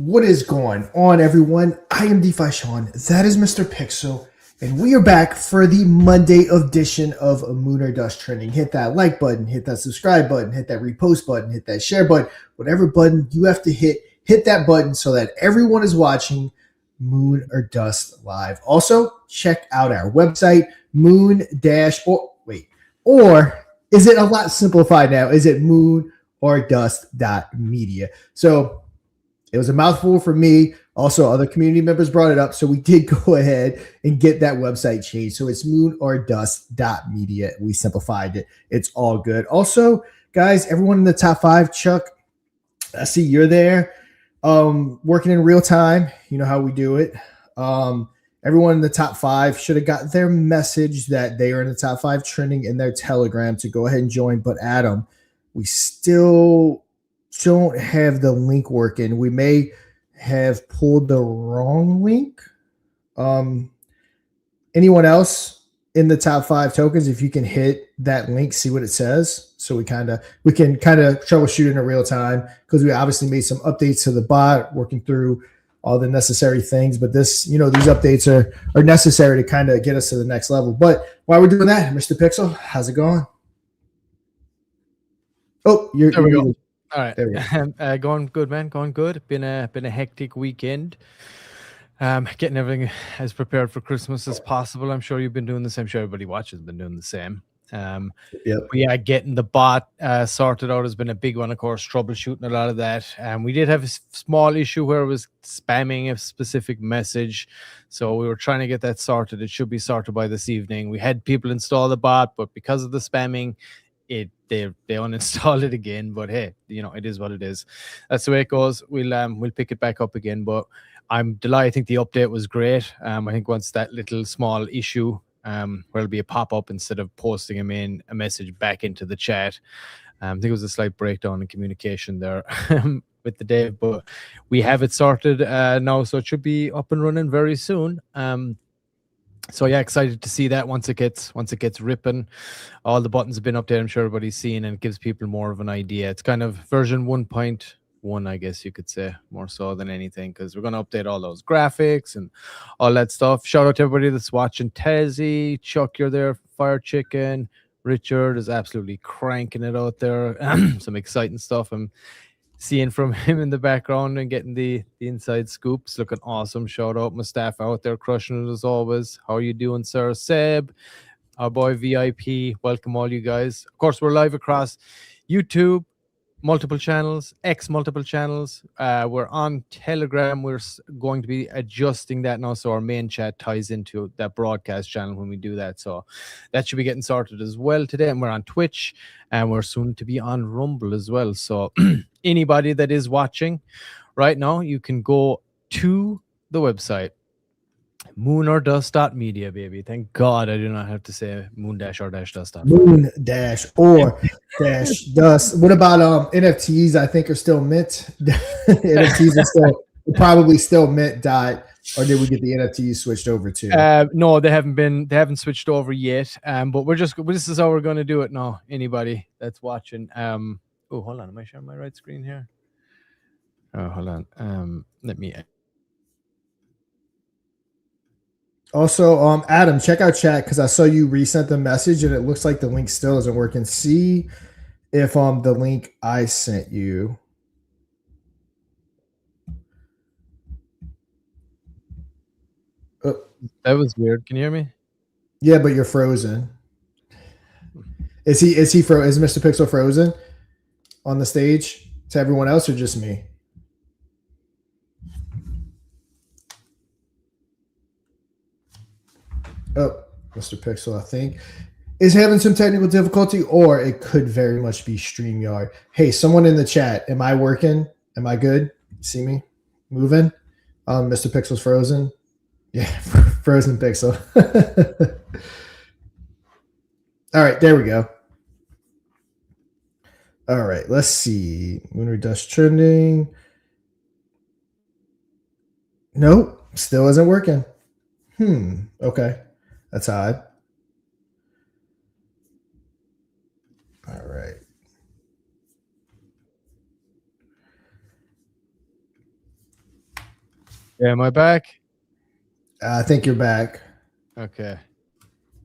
What is going on, everyone? I am DeFi Sean. That is Mr. Pixel. And we are back for the Monday edition of Moon or Dust Trending. Hit that like button, hit that subscribe button, hit that repost button, hit that share button. Whatever button you have to hit that button so that everyone is watching Moon or Dust live. Also, check out our website, or is it a lot simplified now? Is it moonordust.media? So it was a mouthful for me. Also, other community members brought it up, so we did go ahead and get that website changed. So it's moonordust.media. We simplified it. It's all good. Also, guys, everyone in the top 5, Chuck, I see you're there, working in real time. You know how we do it. Everyone in the top 5 should have got their message that they are in the top 5 trending in their Telegram to go ahead and join. But Adam, we still don't have the link working. We may have pulled the wrong link. Anyone else in the top 5 tokens, if you can hit that link, see what it says, so we can kind of troubleshoot in real time, because we obviously made some updates to the bot, working through all the necessary things. But this, these updates are necessary to kind of get us to the next level. But while we're doing that, Mr. Pixel, how's it going? Oh, there we go. All right. Going good, man. Going good. Been a hectic weekend. Getting everything as prepared for Christmas as possible. I'm sure you've been doing the same. I'm sure everybody watching has been doing the same. Yep. But yeah, getting the bot sorted out has been a big one, of course, troubleshooting a lot of that. We did have a small issue where it was spamming a specific message. So we were trying to get that sorted. It should be sorted by this evening. We had people install the bot, but because of the spamming, they uninstalled it again. But hey, it is what it is. That's the way it goes. We'll pick it back up again. But I'm delighted. I think the update was great. I think once that little small issue where it'll be a pop-up instead of posting them in a message back into the chat. I think it was a slight breakdown in communication there with the Dave, but we have it sorted now, so it should be up and running very soon. So yeah, excited to see that once it gets ripping. All the buttons have been updated. I'm sure everybody's seen, and it gives people more of an idea. It's kind of version 1.1, I guess you could say, more so than anything, because we're going to update all those graphics and all that stuff. Shout out to everybody that's watching. Tezzy, Chuck, you're there. Fire Chicken, Richard is absolutely cranking it out there. Some exciting stuff I'm seeing from him in the background and getting the inside scoops. Looking awesome. Shout out my staff out there, crushing it as always. How are you doing, sir? Seb, our boy VIP, welcome all you guys. Of course, we're live across YouTube, multiple channels, multiple channels. We're on Telegram. We're going to be adjusting that now, so our main chat ties into that broadcast channel when we do that. So that should be getting sorted as well today. And we're on Twitch, and we're soon to be on Rumble as well. So anybody that is watching right now, you can go to the website, moonordust.media, baby. Thank God I do not have to say moon-or-dust. Moon-or-dust. What about NFTs? I think are still mint. NFTs are still probably still mint. Or did we get the NFTs switched over to? No, they haven't switched over yet. But this is how we're going to do it now. Anybody that's watching. Oh, hold on. Am I sharing my right screen here? Oh, hold on. Let me. Also, Adam, check out chat, because I saw you resent the message and it looks like the link still isn't working. See if the link I sent you. Oh. That was weird. Can you hear me? Yeah, but you're frozen. Is Mr. Pixel frozen on the stage to everyone else, or just me? Oh, Mr. Pixel, I think, is having some technical difficulty, or it could very much be StreamYard. Hey, someone in the chat, am I working? Am I good? See me moving? Mr. Pixel's frozen. Yeah, frozen Pixel. All right, there we go. All right, let's see. Moon or Dust trending. Nope, still isn't working. Okay. That's odd. All right. Yeah, am I back? I think you're back. Okay.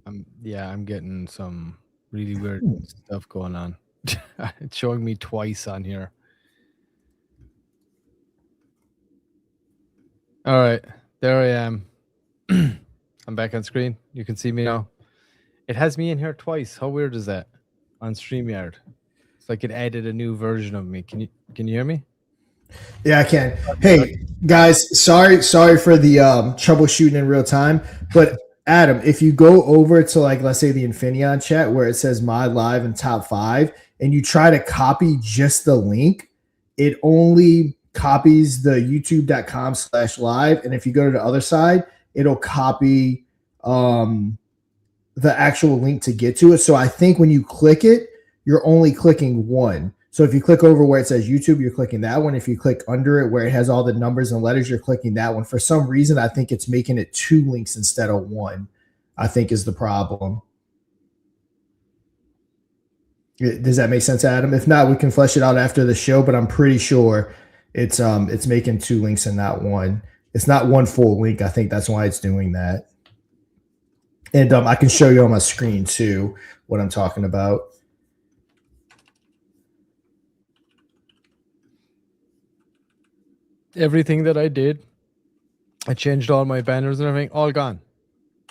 I'm getting some really weird stuff going on. It's showing me twice on here. All right, there I am. I'm back on screen. You can see me now. It has me in here twice. How weird is that? On StreamYard. It's like it added a new version of me. Can you hear me? Yeah, I can. Hey guys, sorry for the troubleshooting in real time. But Adam, if you go over to like let's say the Infinion chat where it says mod live and top 5, and you try to copy just the link, it only copies the youtube.com/live. And if you go to the other side, it'll copy the actual link to get to it. So I think when you click it, you're only clicking one. So if you click over where it says YouTube, you're clicking that one. If you click under it where it has all the numbers and letters, you're clicking that one. For some reason, I think it's making it 2 links instead of 1, I think is the problem. Does that make sense, Adam? If not, we can flesh it out after the show, but I'm pretty sure it's making 2 links and not 1. It's not 1 full link. I think that's why it's doing that. And I can show you on my screen too what I'm talking about. Everything that I did, I changed all my banners and everything, all gone.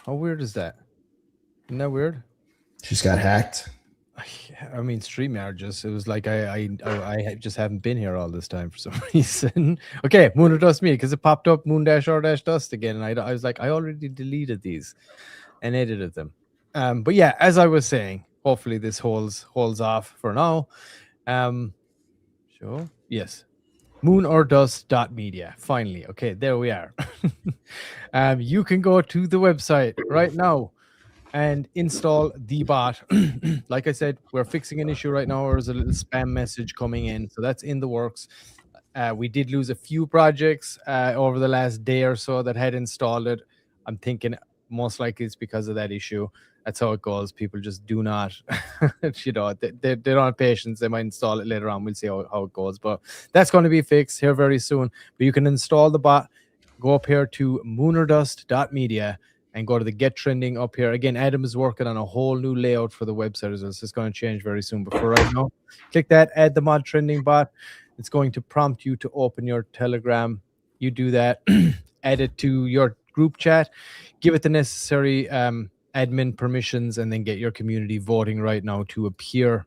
How weird is that? Isn't that weird? Just got hacked. I mean, StreamYard it was like I just haven't been here all this time for some reason. Okay, Moon or Dust me, because it popped up Moon-or-Dust again, and I was like, I already deleted these and edited them. But yeah, as I was saying, hopefully this holds off for now. Sure. Yes. moonordust.media. Finally. Okay, there we are. You can go to the website right now and install the bot. Like I said, we're fixing an issue right now. There's a little spam message coming in. So that's in the works. We did lose a few projects over the last day or so that had installed it. I'm thinking most likely it's because of that issue. That's how it goes. People just do not, they don't have patience. They might install it later on. We'll see how it goes. But that's going to be fixed here very soon. But you can install the bot. Go up here to moonordust.media and go to the Get Trending up here. Again, Adam is working on a whole new layout for the website as well. So it's going to change very soon. But for right now, click that, add the mod trending bot. It's going to prompt you to open your Telegram. You do that, add it to your group chat, give it the necessary admin permissions, and then get your community voting right now to appear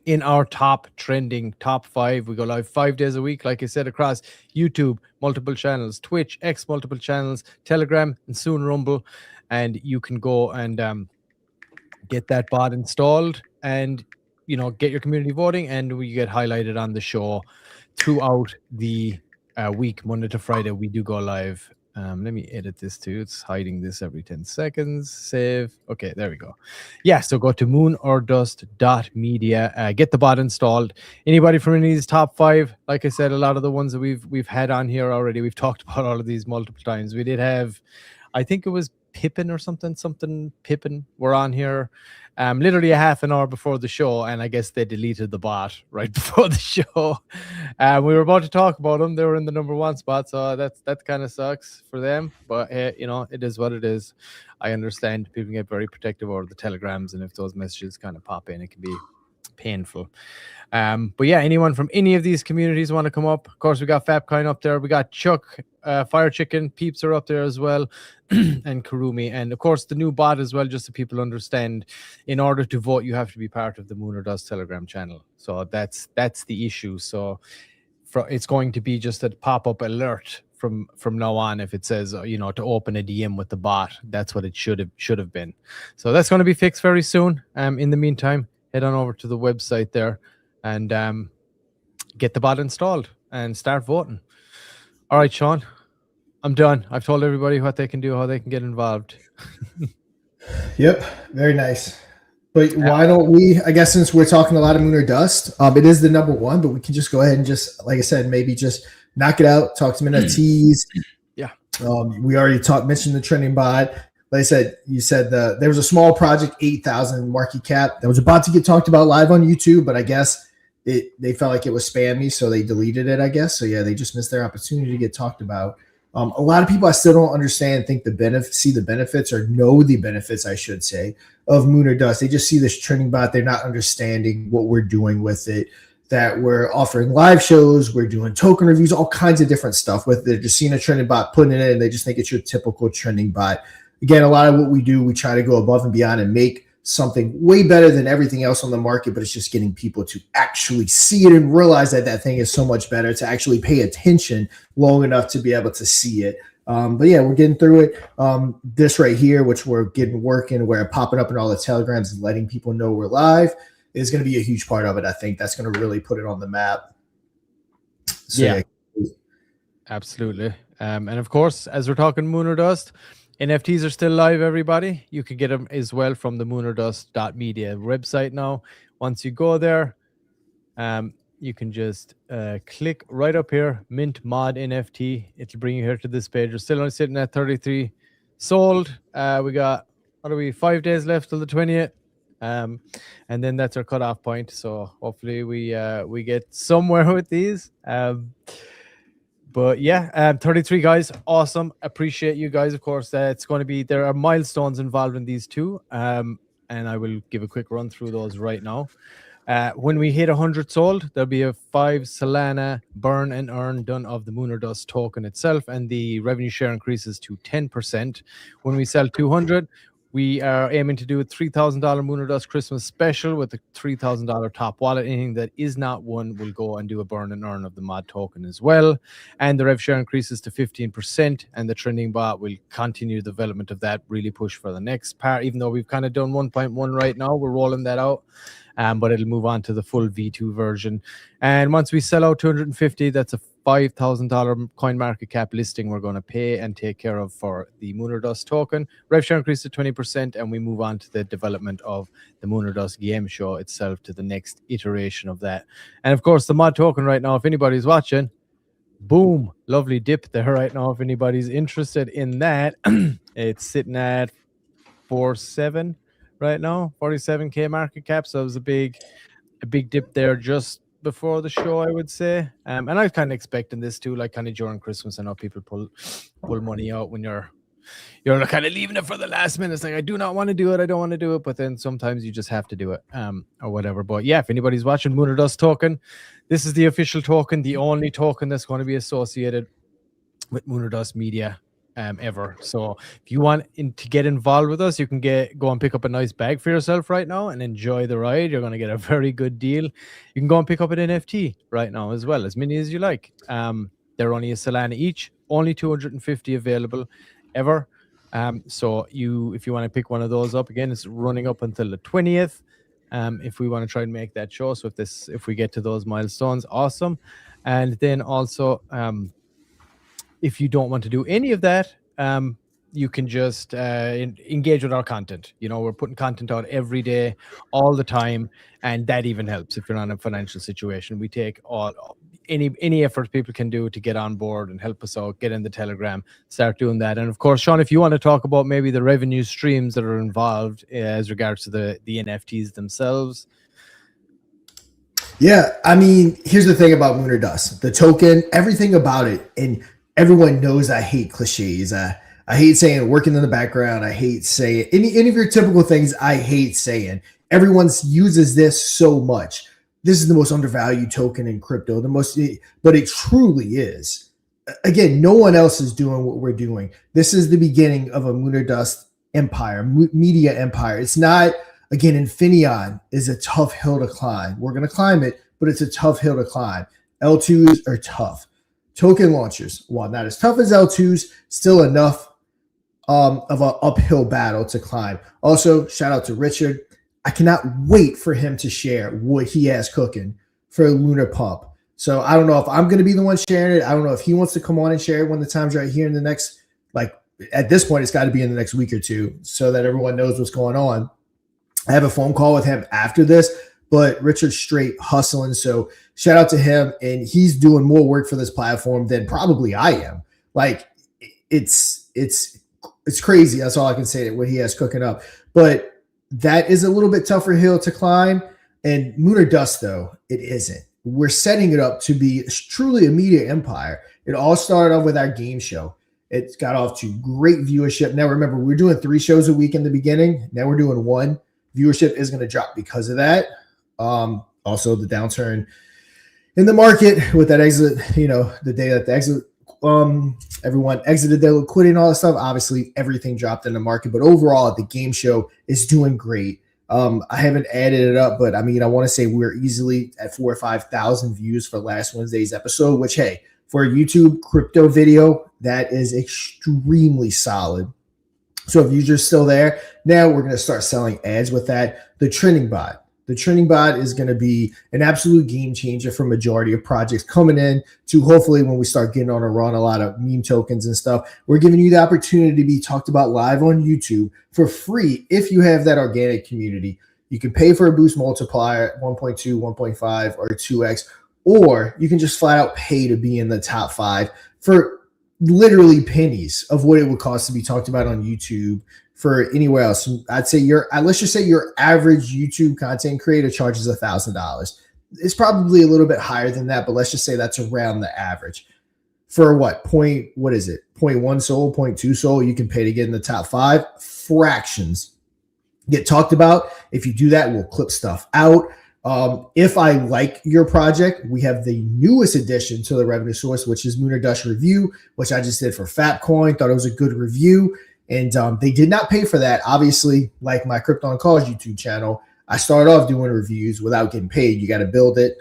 in our top 5. We go live 5 days a week, like I said, across YouTube, multiple channels, Twitch, X, multiple channels, Telegram, and soon Rumble. And you can go and get that bot installed and get your community voting, and we get highlighted on the show throughout the week. Monday to Friday we do go live. Let me edit this too. It's hiding this every 10 seconds. Save. Okay, there we go. Yeah, so go to moonordust.media. Get the bot installed. Anybody from any of these top 5, like I said, a lot of the ones that we've had on here already. We've talked about all of these multiple times. We did have, I think it was Pippin or something Pippin were on here literally a half an hour before the show, and I guess they deleted the bot right before the show. We were about to talk about them. They were in the number 1 spot, so that kind of sucks for them, but hey, it is what it is. I understand people get very protective over the telegrams, and if those messages kind of pop in, it can be painful. But yeah, anyone from any of these communities want to come up? Of course, we got Fapcoin up there. We got Chuck, Fire Chicken, Peeps are up there as well, and Karumi, and of course the new bot as well. Just so people understand, in order to vote, you have to be part of the Moon or Dust Telegram channel. So that's the issue. So it's going to be just a pop-up alert from now on if it says to open a DM with the bot. That's what it should have been. So that's going to be fixed very soon. In the meantime, head on over to the website there and get the bot installed and start voting. All right, Sean, I'm done. I've told everybody what they can do, how they can get involved. Yep, very nice. But why don't we, I guess since we're talking a lot of Moon or Dust, it is the number 1, but we can just go ahead and just, like I said, maybe just knock it out, talk some NFTs. Yeah. We already mentioned the trending bot. Like I said, you said there was a small project, 8,000 market cap, that was about to get talked about live on YouTube, but I guess they felt like it was spammy, so they deleted it, I guess. So yeah, they just missed their opportunity to get talked about. A lot of people I still don't understand, think see the benefits, or know the benefits, I should say, of Moon or Dust. They just see this trending bot. They're not understanding what we're doing with it, that we're offering live shows, we're doing token reviews, all kinds of different stuff with it. They're just seeing a trending bot, putting it in, and they just think it's your typical trending bot. Again, a lot of what we do, we try to go above and beyond and make something way better than everything else on the market, but it's just getting people to actually see it and realize that that thing is so much better, to actually pay attention long enough to be able to see it. But yeah, we're getting through it. This right here, which we're getting working, where it's popping up in all the telegrams and letting people know we're live, is going to be a huge part of it. I think that's going to really put it on the map. So, yeah, absolutely. And of course, as we're talking Moon or Dust, NFTs are still live, everybody. You can get them as well from the moonordust.media website now. Once you go there, you can just click right up here, Mint Mod NFT. It'll bring you here to this page. We're still only sitting at 33 sold. We got, 5 days left till the 20th. And then that's our cutoff point. So hopefully we get somewhere with these. But yeah, 33 guys, awesome. Appreciate you guys. Of course, it's going to be, there are milestones involved in these too. And I will give a quick run through those right now. When we hit 100 sold, there'll be a 5 Solana burn and earn done of the Moon or Dust token itself, and the revenue share increases to 10%. When we sell 200, we are aiming to do a $3,000 Moon or Dust Christmas special with a $3,000 top wallet. Anything that is not one will go and do a burn and earn of the mod token as well. And the rev share increases to 15%, and the trending bot will continue the development of that, really push for the next part. Even though we've kind of done 1.1 right now, we're rolling that out. But it'll move on to the full V2 version. And once we sell out 250, that's a $5,000 coin market cap listing we're going to pay and take care of for the Moon or Dust token. Rev share increase to 20%, and we move on to the development of the Moon or Dust game show itself, to the next iteration of that. And of course, the mod token right now, if anybody's watching, boom, lovely dip there right now. If anybody's interested in that, it's sitting at 4.7 right now, 47k market cap. So it was a big dip there just before the show, I would say. And I was kind of expecting this too, like kind of during Christmas. I know people pull money out when you're kind of leaving it for the last minute. It's like, I do not want to do it, I don't want to do it, but then sometimes you just have to do it, or whatever. But yeah, if anybody's watching Moon or Dust token, this is the official token, the only token that's going to be associated with Moon or Dust Media ever. So if you want to get involved with us, you can go and pick up a nice bag for yourself right now and enjoy the ride. You're going to get a very good deal. You can go and pick up an NFT right now as well, as many as you like. They're only a Solana each, only 250 available ever. So if you want to pick one of those up, again, it's running up until the 20th. If we want to try and make that show, so if we get to those milestones, awesome. And then also, if you don't want to do any of that, you can just engage with our content. We're putting content out every day, all the time, and that even helps if you're not in a financial situation. We take any effort people can do to get on board and help us out, get in the Telegram, start doing that. And of course, Sean, if you want to talk about maybe the revenue streams that are involved as regards to the NFTs themselves. Yeah, I mean, here's the thing about Moon or Dust, the token, everything about it, and everyone knows I hate cliches. I hate saying working in the background. I hate saying any of your typical things. I hate saying. Everyone uses this so much. This is the most undervalued token in crypto, but it truly is. Again, no one else is doing what we're doing. This is the beginning of a Moon or Dust empire, media empire. It's not, again, Infinaeon is a tough hill to climb. We're going to climb it, but it's a tough hill to climb. L2s are tough. Token launchers, while not as tough as L2s, still enough of an uphill battle to climb. Also, shout out to Richard. I cannot wait for him to share what he has cooking for Lunar Pump. So I don't know if I'm going to be the one sharing it. I don't know if he wants to come on and share it when the time's right here in the next, at this point, it's got to be in the next week or two so that everyone knows what's going on. I have a phone call with him after this, but Richard's straight hustling. So shout out to him. And he's doing more work for this platform than probably I am. It's crazy. That's all I can say, what he has cooking up. But that is a little bit tougher hill to climb. And Moon or Dust, though, it isn't. We're setting it up to be truly a media empire. It all started off with our game show. It's got off to great viewership. Now, remember, we're doing 3 shows a week in the beginning. Now we're doing 1. Viewership is going to drop because of that. Also, the downturn in the market with that exit, the day that the exit, everyone exited their liquidity and all that stuff. Obviously, everything dropped in the market. But overall, the game show is doing great. I haven't added it up, but I want to say we're easily at 4,000 or 5,000 views for last Wednesday's episode, which, hey, for a YouTube crypto video, that is extremely solid. So if you're still there, now we're going to start selling ads with that. The trending bot. The trending bot is going to be an absolute game changer for majority of projects coming in to hopefully when we start getting on a run, a lot of meme tokens and stuff. We're giving you the opportunity to be talked about live on YouTube for free if you have that organic community. You can pay for a boost multiplier, 1.2, 1.5, or 2x, or you can just flat out pay to be in the top 5 for literally pennies of what it would cost to be talked about on YouTube for anywhere else. I'd say let's just say your average YouTube content creator charges $1,000. It's probably a little bit higher than that, but let's just say that's around the average. For what? 0.1 SOL, 0.2 SOL, you can pay to get in the top 5. Fractions get talked about. If you do that, we'll clip stuff out. If I like your project, we have the newest addition to the revenue source, which is Moon or Dust Review, which I just did for Fapcoin. Thought it was a good review. And they did not pay for that. Obviously, like my Crypto on Calls YouTube channel, I started off doing reviews without getting paid. You got to build it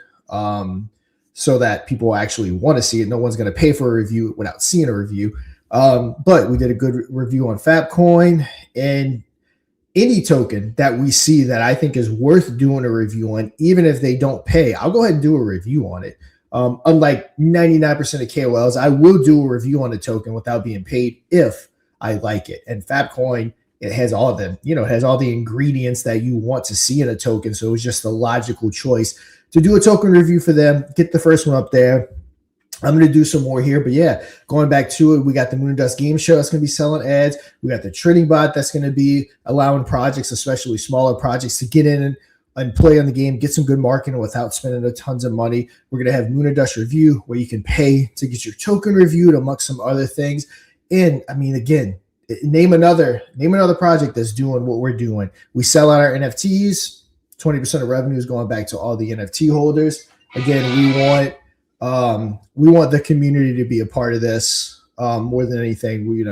so that people actually want to see it. No one's going to pay for a review without seeing a review. But we did a good review on Fapcoin, and any token that we see that I think is worth doing a review on, even if they don't pay, I'll go ahead and do a review on it. Unlike 99% of KOLs, I will do a review on a token without being paid if I like it. And Fapcoin, it has all of them, it has all the ingredients that you want to see in a token. So it was just a logical choice to do a token review for them, get the first one up there. I'm going to do some more here, but yeah, going back to it, we got the Moon and Dust game show that's going to be selling ads. We got the trading bot that's going to be allowing projects, especially smaller projects, to get in and play on the game, get some good marketing without spending a tons of money. We're going to have Moon and Dust Review, where you can pay to get your token reviewed, amongst some other things. And again, name another project that's doing what we're doing. We sell out our NFTs. 20% of revenue is going back to all the NFT holders. Again, we want the community to be a part of this more than anything. We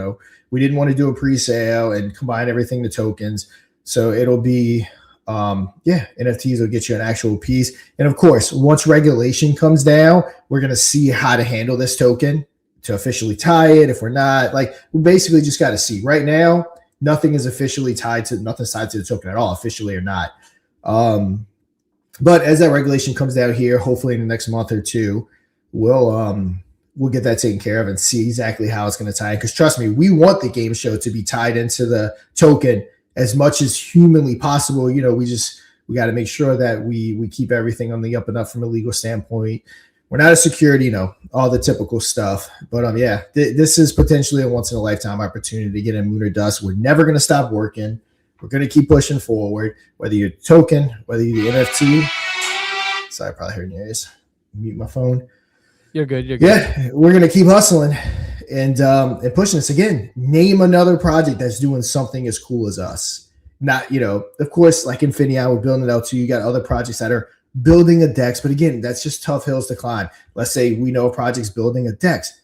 didn't want to do a pre-sale and combine everything to tokens. So it'll be, NFTs will get you an actual piece. And of course, once regulation comes down, we're going to see how to handle this token to officially tie it. If we're not, we basically just got to see. Right now, nothing is officially tied to the token at all, officially or not. But as that regulation comes down here, hopefully in the next month or two, we'll get that taken care of and see exactly how it's going to tie in. Because trust me, we want the game show to be tied into the token as much as humanly possible. We got to make sure that we keep everything on the up and up from a legal standpoint. We're not a security, all the typical stuff. But this is potentially a once in a lifetime opportunity to get in Moon or Dust. We're never going to stop working. We're going to keep pushing forward, whether you're token, whether you're the NFT. Sorry, I probably heard your ears. Mute my phone. You're good. Yeah, we're going to keep hustling and pushing this. Again, name another project that's doing something as cool as us. Not, of course, like Infinaeon, we're building it out too. You got other projects that are building a DEX, but again, that's just tough hills to climb. Let's say we know a project's building a DEX.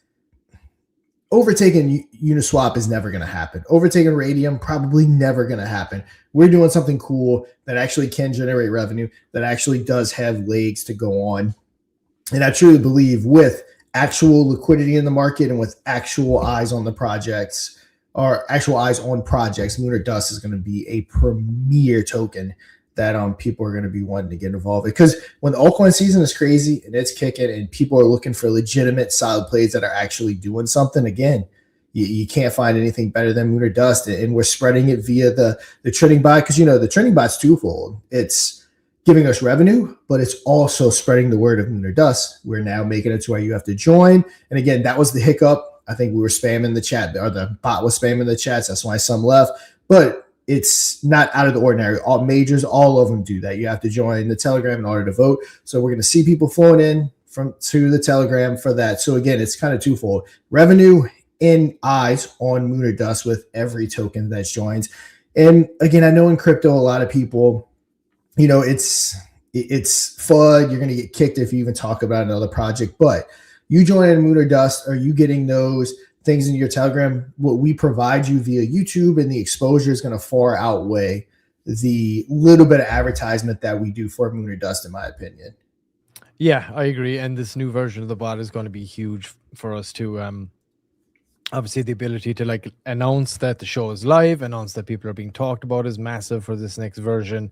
Overtaking Uniswap is never going to happen. Overtaking Radium, probably never going to happen. We're doing something cool that actually can generate revenue, that actually does have legs to go on. And I truly believe with actual liquidity in the market and with actual eyes on the projects, or actual eyes on projects, Moon or Dust is going to be a premier token that people are going to be wanting to get involved in. Because when the altcoin season is crazy and it's kicking and people are looking for legitimate solid plays that are actually doing something, again, you can't find anything better than Moon or Dust. And we're spreading it via the trading bot, because the trading bot's twofold. It's giving us revenue, but it's also spreading the word of Moon or Dust. We're now making it to where you have to join. And again, that was the hiccup. I think we were spamming the chat, or the bot was spamming the chats. That's why some left. But it's not out of the ordinary. All majors, all of them do that. You have to join the Telegram in order to vote. So we're going to see people flowing in to the Telegram for that. So again, it's kind of twofold: revenue in eyes on Moon or Dust with every token that joins. And again, I know in crypto, a lot of people, it's FUD. You're going to get kicked if you even talk about another project. But you join in Moon or Dust, are you getting those things in your Telegram? What we provide you via YouTube, and the exposure is going to far outweigh the little bit of advertisement that we do for Moon or Dust, in my opinion. Yeah, I agree. And this new version of the bot is going to be huge for us to obviously the ability to like announce that the show is live, announce that people are being talked about is massive for this next version.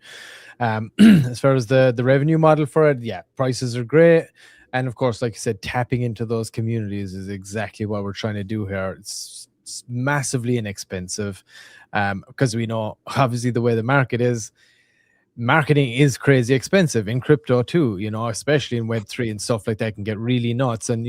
As far as the revenue model for it, yeah, prices are great. And of course, like you said, tapping into those communities is exactly what we're trying to do here. It's massively inexpensive because we know obviously the way the market is, marketing is crazy expensive in crypto too, especially in Web3 and stuff like that can get really nuts. And,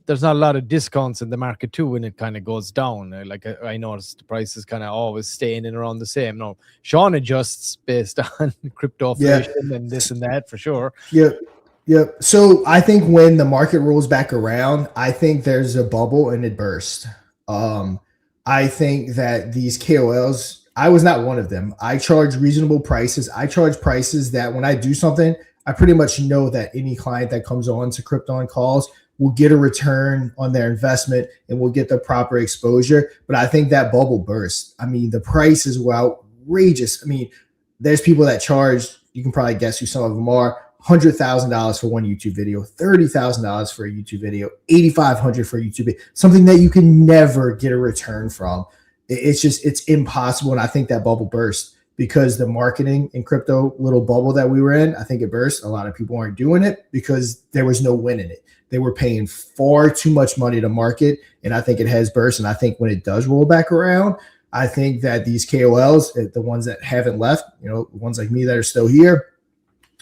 there's not a lot of discounts in the market too when it kind of goes down. Like I noticed the prices kind of always staying in around the same. No, Sean adjusts based on crypto inflation and this and that for sure. Yep. So I think when the market rolls back around, I think there's a bubble and it burst. I think that these KOLs, I was not one of them. I charge reasonable prices. I charge prices that when I do something, I pretty much know that any client that comes on to Crypto on Calls will get a return on their investment and will get the proper exposure. But I think that bubble burst. I mean, the prices were outrageous. I mean, there's people that charge, you can probably guess who some of them are, $100,000 for one YouTube video, $30,000 for a YouTube video, $8,500 for a YouTube video, something that you can never get a return from. It's impossible. And I think that bubble burst because the marketing in crypto little bubble that we were in, I think it burst. A lot of people aren't doing it because there was no win in it. They were paying far too much money to market, and I think it has burst. And I think when it does roll back around, I think that these KOLs, the ones that haven't left, ones like me that are still here,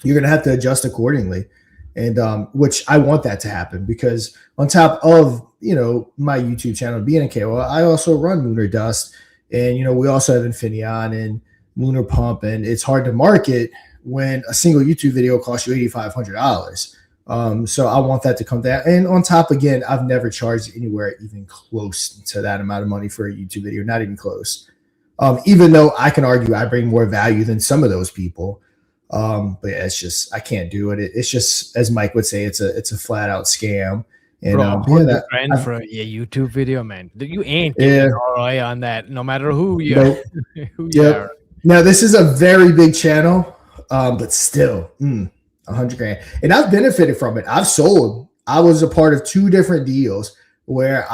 you're going to have to adjust accordingly. And which I want that to happen because on top of, my YouTube channel being a KOL, I also run Moon or Dust. And, we also have Infinaeon and Lunar Pump. And it's hard to market when a single YouTube video costs you $8,500. So I want that to come down. And on top, again, I've never charged anywhere even close to that amount of money for a YouTube video, not even close. Even though I can argue I bring more value than some of those people. But yeah, it's just, I can't do it. It's just, as Mike would say, it's a flat out scam. And bro, for a YouTube video, man, you ain't getting an ROI on that, no matter who you are. Who you are. Now, this is a very big channel, but still, $100,000. And I've benefited from it. I was a part of 2 different deals where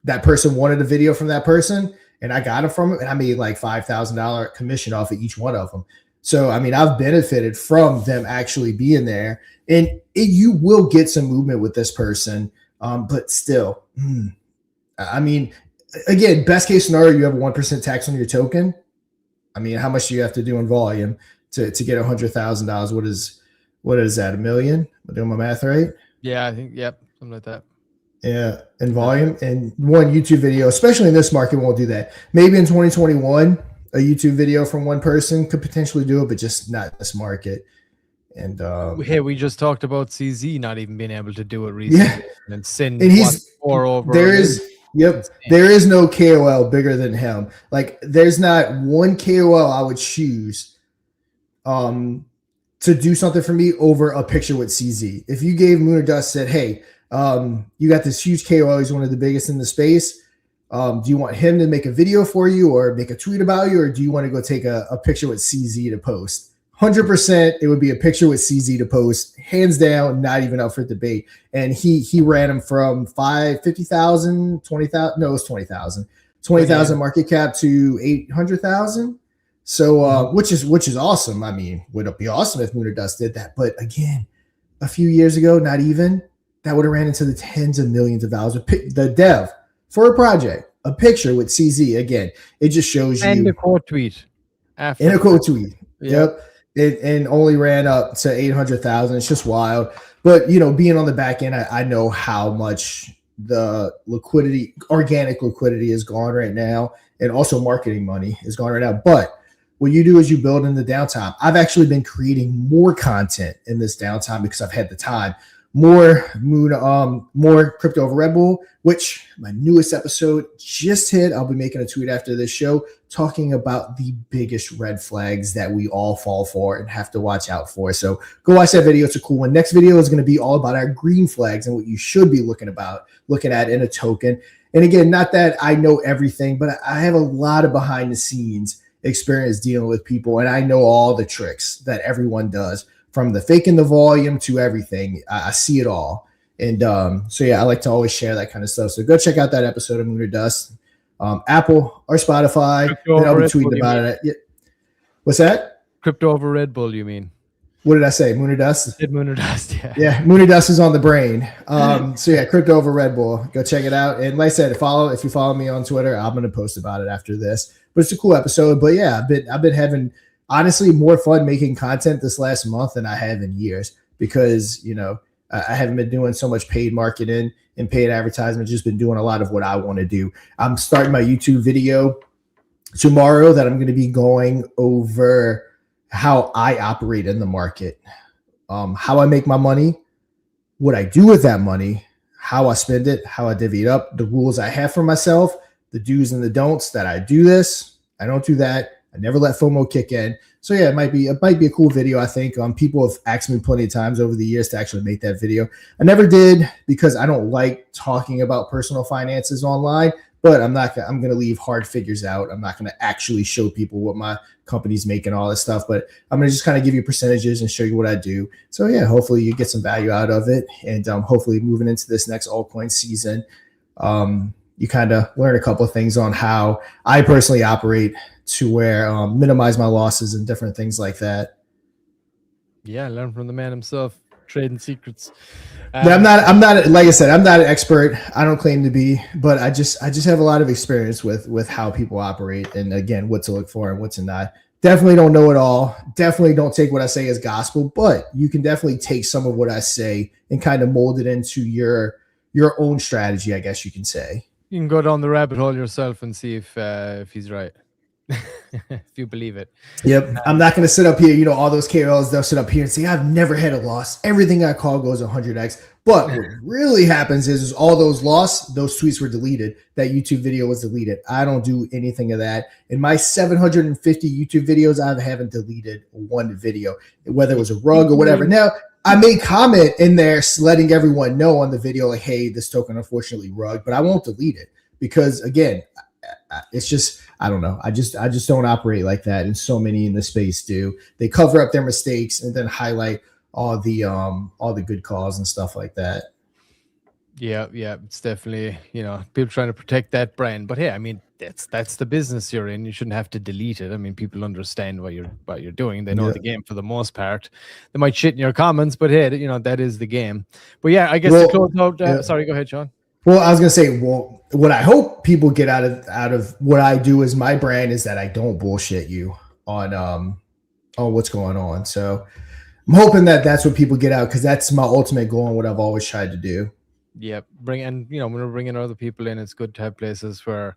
that person wanted a video from that person and I got it from him and I made like $5,000 commission off of each one of them. So, I mean, I've benefited from them actually being there, and you will get some movement with this person. But still, I mean, again, best case scenario, you have a 1% tax on your token. I mean, how much do you have to do in volume to get $100,000? What is that? $1 million? Am I doing my math right? Yeah, I think, something like that. Yeah, in volume. And one YouTube video, especially in this market, won't do that. Maybe in 2021, a YouTube video from one person could potentially do it, but just not this market. And hey, we just talked about CZ not even being able to do it recently, and send he's over. There is no KOL bigger than him. Like, there's not one KOL I would choose to do something for me over a picture with CZ. If you gave Moon or Dust, said, hey, you got this huge KOL, he's one of the biggest in the space. Do you want him to make a video for you or make a tweet about you, or do you want to go take a picture with CZ to post? 100% it would be a picture with CZ to post, hands down, not even up for debate. And he ran him from 50,000, 20,000, no, it was 20,000 market cap to 800,000. So, which is awesome. I mean, would it be awesome if Moon or Dust did that? But again, a few years ago, not even, that would have ran into the tens of millions of dollars. The dev for a project, a picture with CZ, again, it just shows you. And a quote tweet. In a quote tweet. Yep. And only ran up to 800,000. It's just wild. But, being on the back end, I know how much the liquidity, organic liquidity is gone right now. And also marketing money is gone right now. But what you do is you build in the downtime. I've actually been creating more content in this downtime because I've had the time. more crypto over Red Bull, which my newest episode just hit. I'll be making a tweet after this show talking about the biggest red flags that we all fall for and have to watch out for. So go watch that video. It's a cool one. Next video is going to be all about our green flags and what you should be looking at in a token. And again, not that I know everything, but I have a lot of behind the scenes experience dealing with people, and I know all the tricks that everyone does, from the faking the volume to everything. I see it all. And so yeah, I like to always share that kind of stuff. So go check out that episode of Moon or Dust, Apple or Spotify. And I'll be tweeting about it. Yeah. What's that? Crypto over Red Bull, you mean? What did I say? Moon or Dust? Did Moon or Dust, yeah. Yeah, Moon or Dust is on the brain. So yeah, crypto over Red Bull. Go check it out. And like I said, if you follow me on Twitter, I'm gonna post about it after this. But it's a cool episode. But yeah, I've been having honestly more fun making content this last month than I have in years, because I haven't been doing so much paid marketing and paid advertisement, just been doing a lot of what I want to do. I'm starting my YouTube video tomorrow that I'm going to be going over how I operate in the market, how I make my money, what I do with that money, how I spend it, how I divvy it up, the rules I have for myself, the do's and the don'ts, that I do this, I don't do that, I never let FOMO kick in. So yeah, it might be a cool video. I think people have asked me plenty of times over the years to actually make that video. I never did, because I don't like talking about personal finances online. But I'm going to leave hard figures out. I'm not going to actually show people what my company's making, all this stuff. But I'm going to just kind of give you percentages and show you what I do. So yeah, hopefully you get some value out of it. And hopefully moving into this next altcoin season, you kind of learn a couple of things on how I personally operate to where minimize my losses and different things like that. Yeah, learn from the man himself, trading secrets. I'm not like I said, I'm not an expert. I don't claim to be, but I just have a lot of experience with how people operate, and again, what to look for and what to not. Definitely don't know it all. Definitely don't take what I say as gospel, but you can definitely take some of what I say and kind of mold it into your own strategy, I guess you can say. You can go down the rabbit hole yourself and see if he's right. If you believe it. Yep. I'm not going to sit up here, all those KOLs, they'll sit up here and say, I've never had a loss. Everything I call goes 100x. But what really happens is all those those tweets were deleted. That YouTube video was deleted. I don't do anything of that. In my 750 YouTube videos, I haven't deleted one video, whether it was a rug or whatever. Now, I may comment in there letting everyone know on the video, like, hey, this token unfortunately rug, but I won't delete it, because again, it's just, I don't know. I just don't operate like that. And so many in the space do. They cover up their mistakes and then highlight all the good calls and stuff like that. Yeah, it's definitely, people trying to protect that brand. But hey, I mean, that's the business you're in. You shouldn't have to delete it. I mean, people understand what you're doing. They know the game for the most part. They might shit in your comments, but hey, that is the game. But yeah, I guess to close out. Sorry, go ahead, Sean. Well, I was gonna say, what I hope people get out of what I do as my brand is that I don't bullshit you on what's going on. So I'm hoping that that's what people get out, because that's my ultimate goal and what I've always tried to do. Yeah, when we're bringing other people in, it's good to have places where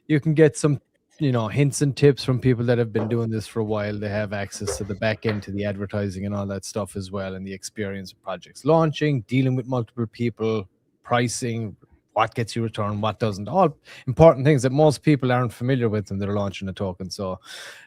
you can get some, hints and tips from people that have been doing this for a while. They have access to the back end, to the advertising and all that stuff as well, and the experience of projects launching, dealing with multiple people, pricing, what gets you return, what doesn't, all important things that most people aren't familiar with when they're launching a token. So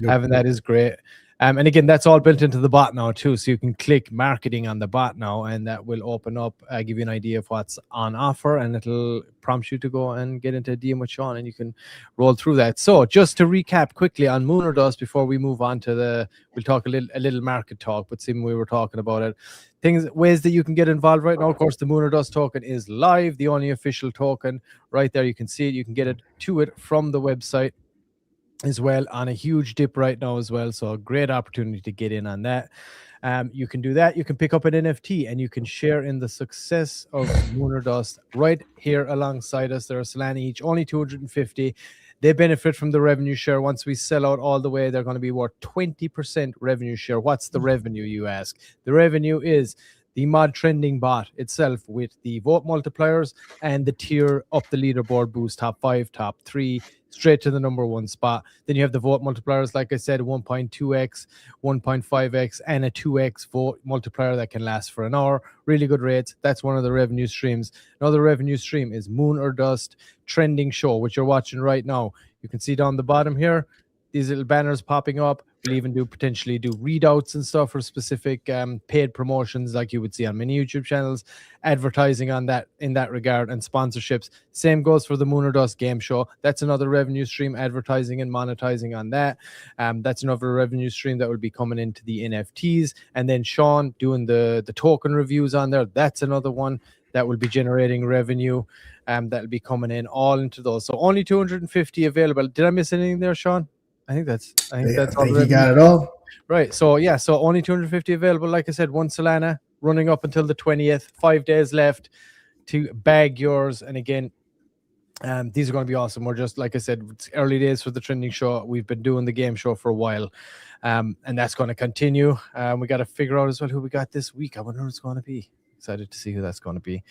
having that is great. And again, that's all built into the bot now too. So you can click marketing on the bot now, and that will open up, give you an idea of what's on offer, and it'll prompt you to go and get into a DM with Sean, and you can roll through that. So just to recap quickly on Moon or Dust before we move on to we'll talk a little market talk, but Sim, we were talking about it. Ways that you can get involved right now. Of course, the Moon or Dust token is live, the only official token right there. You can see it. You can get it from the website as well, on a huge dip right now as well. So a great opportunity to get in on that. You can do that. You can pick up an NFT and you can share in the success of Moon or Dust right here alongside us. There are Solana each, only 250. They benefit from the revenue share. Once we sell out all the way, they're going to be worth 20% revenue share. What's the revenue, you ask? The revenue is the mod trending bot itself, with the vote multipliers and the tier up the leaderboard boost, top 5, top 3, straight to the number 1 spot. Then you have the vote multipliers, like I said, 1.2x, 1.5x, and a 2x vote multiplier that can last for an hour. Really good rates. That's one of the revenue streams. Another revenue stream is Moon or Dust Trending Show, which you're watching right now. You can see down the bottom here, these little banners popping up. We'll even potentially do readouts and stuff for specific paid promotions like you would see on many YouTube channels, advertising on that in that regard, and sponsorships. Same goes for the Moon or Dust game show. That's another revenue stream, advertising and monetizing on that. That's another revenue stream that will be coming into the NFTs. And then Sean doing the token reviews on there. That's another one that will be generating revenue. That'll be coming in all into those. So only 250 available. Did I miss anything there, Sean? I think that's all. You got it all. Right. So yeah, so only 250 available. Like I said, 1 Solana running up until the 20th, 5 days left to bag yours. And again, these are going to be awesome. We're just, like I said, it's early days for the trending show. We've been doing the game show for a while, and that's going to continue. We got to figure out as well who we got this week. I wonder who it's going to be. Excited to see who that's going to be.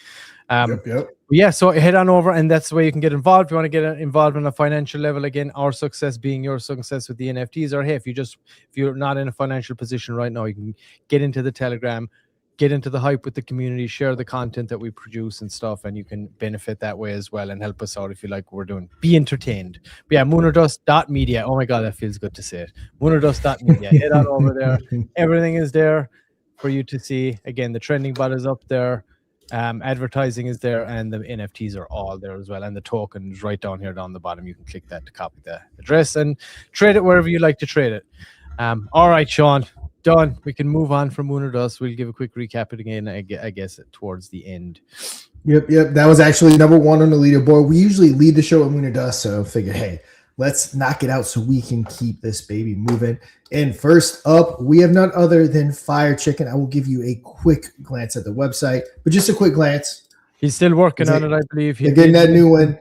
Yeah, so head on over, and that's the way you can get involved. If you want to get involved on a financial level, again, our success being your success with the NFTs, or hey, if you're not in a financial position right now, you can get into the Telegram, get into the hype with the community, share the content that we produce and stuff, and you can benefit that way as well and help us out if you like what we're doing. Be entertained. But yeah, moonordust.media. Oh my God, that feels good to say it. Moonordust.media. Head on over there. Everything is there for you to see. Again, the trending bot is up there. Advertising is there, and the NFTs are all there as well. And the token is right down here down the bottom. You can click that to copy the address and trade it wherever you like to trade it. All right, Sean. Done. We can move on from Moon or Dust. We'll give a quick recap it again, I guess, towards the end. Yep. That was actually number 1 on the leaderboard. We usually lead the show at Moon or Dust, so I figured, hey, let's knock it out so we can keep this baby moving. And first up, we have none other than Fire Chicken. I will give you a quick glance at the website, but just a quick glance. He's still working on it, I believe. They're getting that new one.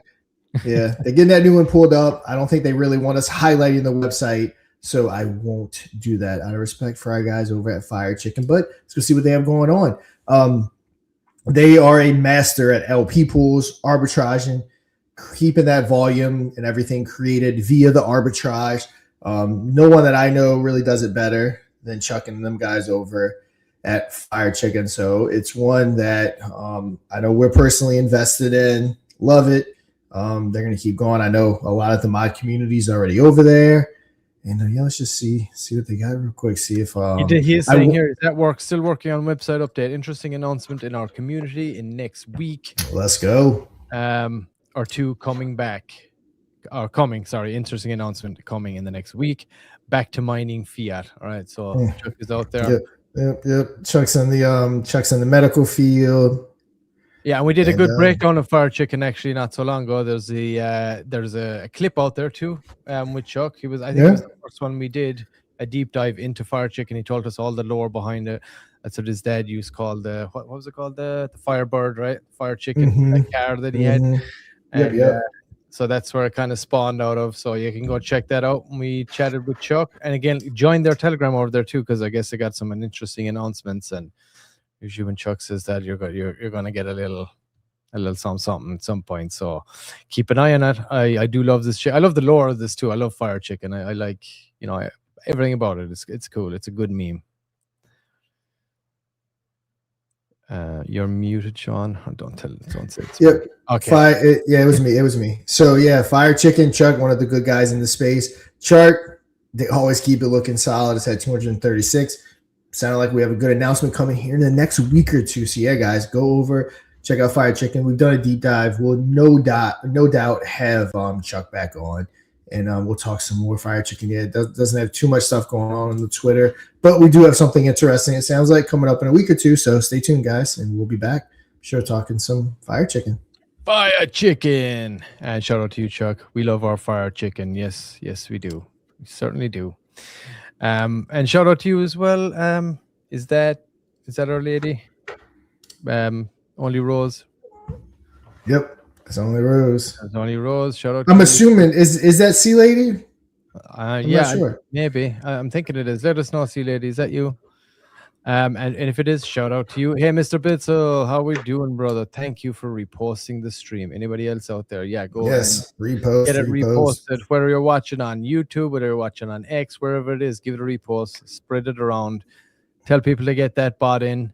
Yeah, they're getting that new one pulled up. I don't think they really want us highlighting the website, so I won't do that out of respect for our guys over at Fire Chicken. But let's go see what they have going on. They are a master at LP pools, arbitraging, keeping that volume and everything created via the arbitrage. No one that I know really does it better than Chuck and them guys over at Fire Chicken. So it's one that I know we're personally invested in. Love it. They're going to keep going. I know a lot of the mod community is already over there. And yeah, let's just see what they got real quick. See if he is saying here, is that still working on website update. Interesting announcement in our community in next week. Let's go. Or two coming. Interesting announcement coming in the next week. Back to mining fiat. All right, so Chuck is out there. Yep. Chuck's in the medical field. Yeah, and we did a good breakdown of Fire Chicken actually not so long ago. There's a clip out there too with Chuck. I think it was the first one we did a deep dive into Fire Chicken. He told us all the lore behind it. That's what his dad used called the what was it called, the Firebird, right? Fire Chicken, that car that he had. And, so that's where it kind of spawned out of. So you can go check that out. We chatted with Chuck, and again, join their Telegram over there too, because I guess they got some interesting announcements. And usually when Chuck says that, you're going to get a little something at some point. So keep an eye on it. I do love this. I love the lore of this too. I love Fire Chicken. I like everything about it. It's cool. It's a good meme. You're muted, Sean. Don't say it. Yep. Okay. It was me. So yeah, Fire Chicken, Chuck, one of the good guys in the space. Chart, they always keep it looking solid. It's at 236. Sounded like we have a good announcement coming here in the next week or two. So yeah, guys, go over, check out Fire Chicken. We've done a deep dive. We'll no doubt have Chuck back on. And we'll talk some more Fire Chicken. Yeah, it doesn't have too much stuff going on the Twitter, but we do have something interesting, it sounds like, coming up in a week or two. So stay tuned, guys, and we'll be back. Sure, talking some Fire Chicken. Fire Chicken. And shout out to you, Chuck. We love our Fire Chicken. Yes, we do. We certainly do. And shout out to you as well. Is that our lady? Only Rose. Yep. It's only Rose. It's only Rose. Shout out. I'm assuming is that C Lady? Yeah, sure. Maybe. I'm thinking it is. Let us know, C Lady. Is that you? And if it is, shout out to you. Hey, Mr. Bitzel, how we doing, brother? Thank you for reposting the stream. Anybody else out there? Yeah, go and Yes, repost, get it repost. reposted. Whether you're watching on YouTube, whether you're watching on X, wherever it is, give it a repost, spread it around. Tell people to get that bot in.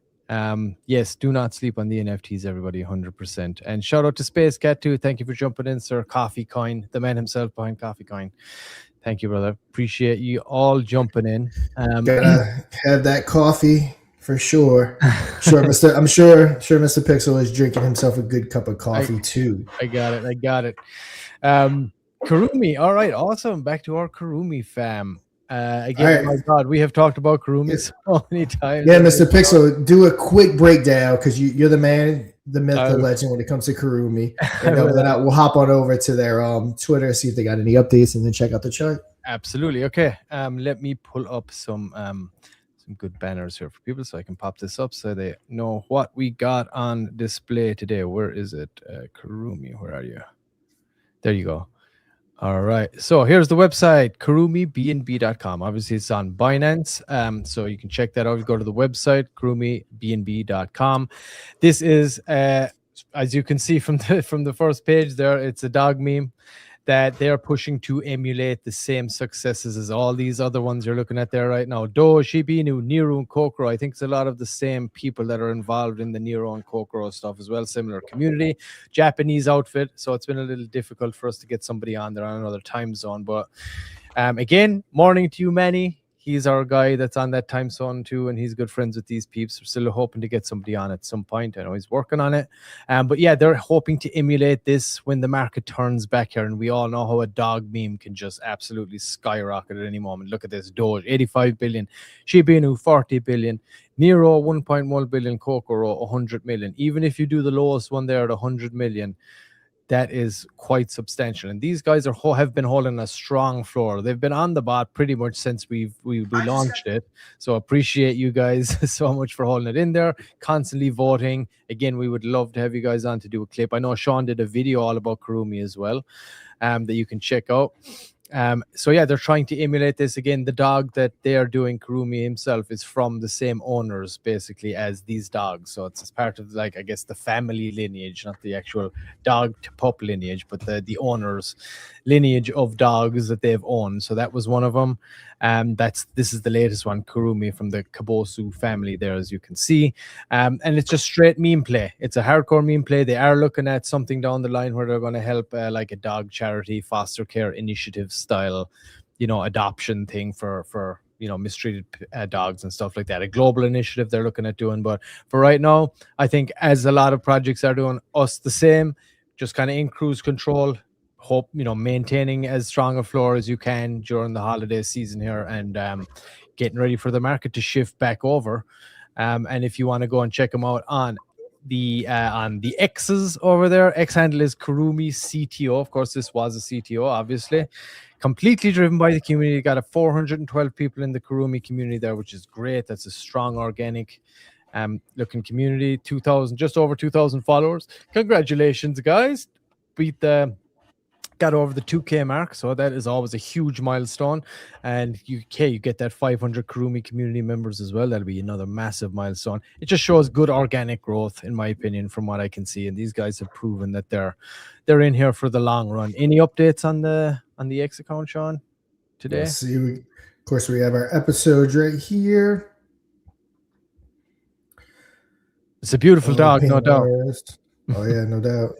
Yes, do not sleep on the NFTs, everybody, 100%. And shout out to Space Cat too. Thank you for jumping in, sir. Coffee Coin, the man himself behind Coffee Coin. Thank you, brother. Appreciate you all jumping in. Gotta have that coffee for sure. I'm sure Mr. Pixel is drinking himself a good cup of coffee too. I got it. Karumi, all right, awesome. Back to our Karumi fam. Again, my God, we have talked about Karumi so many times. Yeah, Mr. Pixel, do a quick breakdown because you're the man, the myth, the legend when it comes to Karumi. And then we'll hop on over to their Twitter, see if they got any updates, and then check out the chart. Absolutely. Okay. Let me pull up some good banners here for people so I can pop this up so they know what we got on display today. Where is it? Karumi, where are you? There you go. All right. So here's the website, karumibnb.com. Obviously, it's on Binance. So you can check that out. You go to the website, karumibnb.com. This is, as you can see from the first page there, it's a dog meme that they're pushing to emulate the same successes as all these other ones you're looking at there right now. Doge, Shiba Inu, Nero, and Kokoro. I think it's a lot of the same people that are involved in the Nero and Kokoro stuff as well. Similar community, Japanese outfit. So it's been a little difficult for us to get somebody on there on another time zone. But again, morning to you, Manny. He's our guy that's on that time zone too, and he's good friends with these peeps. We're still hoping to get somebody on at some point. I know he's working on it. But yeah, they're hoping to emulate this when the market turns back here. And we all know how a dog meme can just absolutely skyrocket at any moment. Look at this. Doge, 85 billion. Shiba Inu, 40 billion. Nero, 1.1 billion. Kokoro, 100 million. Even if you do the lowest one there at 100 million, that is quite substantial. And these guys have been holding a strong floor. They've been on the bot pretty much since we launched it. So appreciate you guys so much for holding it in there, constantly voting. Again, we would love to have you guys on to do a clip. I know Sean did a video all about Karumi as well, that you can check out. So yeah, they're trying to emulate this. Again, the dog that they're doing, Karumi himself, is from the same owners basically as these dogs. So it's part of, like, I guess, the family lineage, not the actual dog to pup lineage, but the owners lineage of dogs that they've owned. So that was one of them. This is the latest one, Karumi, from the Kabosu family there, as you can see. And it's just straight meme play. It's a hardcore meme play. They are looking at something down the line where they're going to help like a dog charity, foster care initiative style, adoption thing for mistreated dogs and stuff like that. A global initiative they're looking at doing. But for right now, I think, as a lot of projects are doing, us the same, just kind of in cruise control. Hope maintaining as strong a floor as you can during the holiday season here, and getting ready for the market to shift back over. And if you want to go and check them out on the X's over there, X handle is Karumi CTO. Of course, this was a CTO, obviously. Completely driven by the community. Got 412 people in the Karumi community there, which is great. That's a strong organic looking community. Just over 2,000 followers. Congratulations, guys. Got over the 2K mark, so that is always a huge milestone. And you get that 500 Karumi community members as well. That'll be another massive milestone. It just shows good organic growth, in my opinion, from what I can see. And these guys have proven that they're in here for the long run. Any updates on the X account, Sean, today? Let's see. Of course, we have our episodes right here. It's a beautiful dog, no doubt. Oh yeah, no doubt.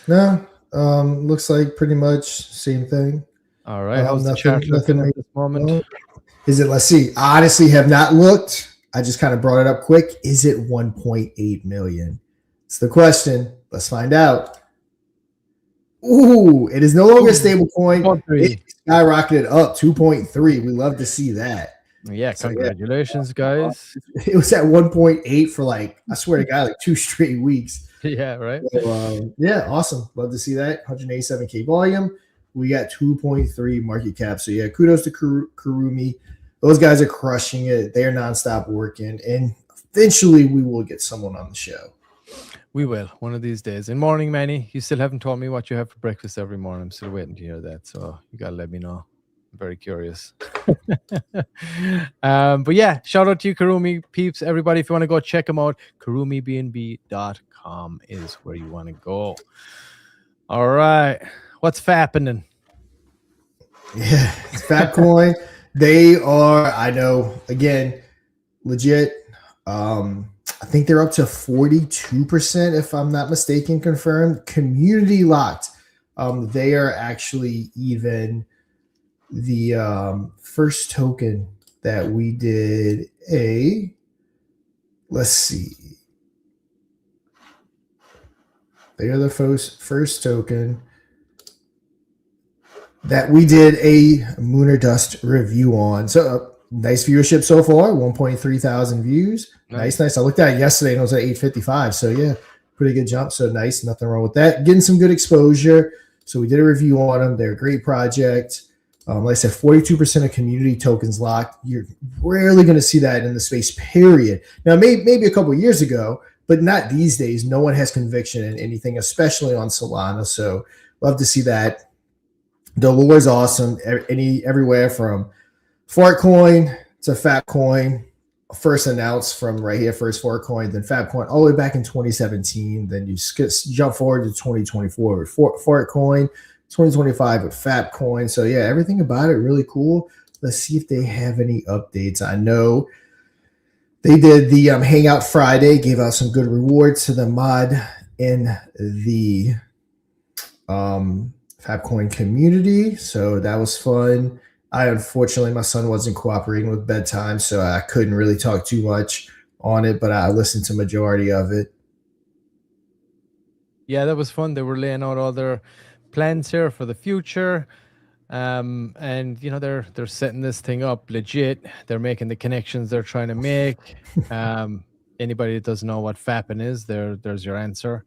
No. Looks like pretty much same thing. All right. How's the chart looking at this moment? Let's see. I honestly have not looked. I just kind of brought it up quick. Is it 1.8 million? It's the question. Let's find out. Ooh, it is no longer a stable coin. It skyrocketed up 2.3. We love to see that. Yeah, congratulations, guys. It was at 1.8 for I swear to God, 2 straight weeks. Yeah, right. So, yeah, awesome. Love to see that. 187K volume. We got 2.3 market cap. So yeah, kudos to Karumi. Those guys are crushing it. They are nonstop working, and eventually we will get someone on the show. We will, one of these days. And morning, Manny, you still haven't told me what you have for breakfast every morning. I'm still waiting to hear that. So you gotta let me know. very curious. But yeah, shout out to you, Karumi peeps. Everybody, if you want to go check them out, karumibnb.com is where you want to go. All right. What's fappening? Yeah, it's Fapcoin. They are, I know, again, legit. I think they're up to 42%, if I'm not mistaken, confirmed. Community locked. They are actually even the first token that we did let's see. They are the first token that we did a Moon or Dust review on. So nice viewership so far, 1.3 thousand views. Nice. I looked at it yesterday and it was at 855. So yeah, pretty good jump. So nice, nothing wrong with that. Getting some good exposure. So we did a review on them. They're a great project. Like I said, 42% of community tokens locked. You're rarely going to see that in the space, period. Now, maybe a couple of years ago, but not these days. No one has conviction in anything, especially on Solana. So love to see that. The lore is awesome. Everywhere from Fapcoin to Fapcoin. First announced from right here, first Fapcoin, then Fapcoin, all the way back in 2017. Then you jump forward to 2024 with Fapcoin, 2025 with Fapcoin. So yeah, everything about it really cool. Let's see if they have any updates. I know they did the Hangout Friday, gave out some good rewards to the mod in the Fapcoin community. So that was fun. Unfortunately, my son wasn't cooperating with bedtime, so I couldn't really talk too much on it, but I listened to majority of it. Yeah, that was fun. They were laying out all their plans here for the future. And you know, they're setting this thing up legit. They're making the connections they're trying to make. Anybody that doesn't know what fapping is, there's your answer.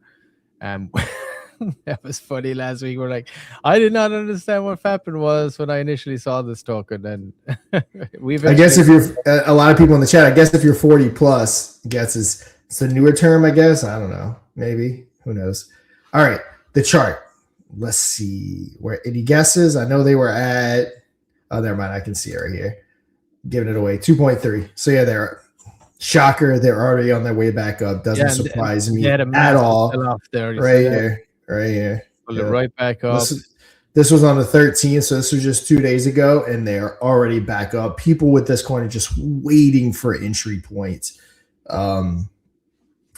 That was funny last week. We're like, I did not understand what fapping was when I initially saw this token. And I guess if you're a lot of people in the chat, I guess if you're 40 plus, I guess it's a newer term, I guess. I don't know. Maybe. Who knows? All right. The chart. Let's see. Where any guesses? I know they were at, oh, never mind. I can see it right here. Giving it away. 2.3. So yeah, they're shocker. They're already on their way back up. Doesn't surprise me at all. There, right here. Right here. Right back up. This was on the 13th, so this was just 2 days ago, and they are already back up. People with this coin are just waiting for entry points. Yeah,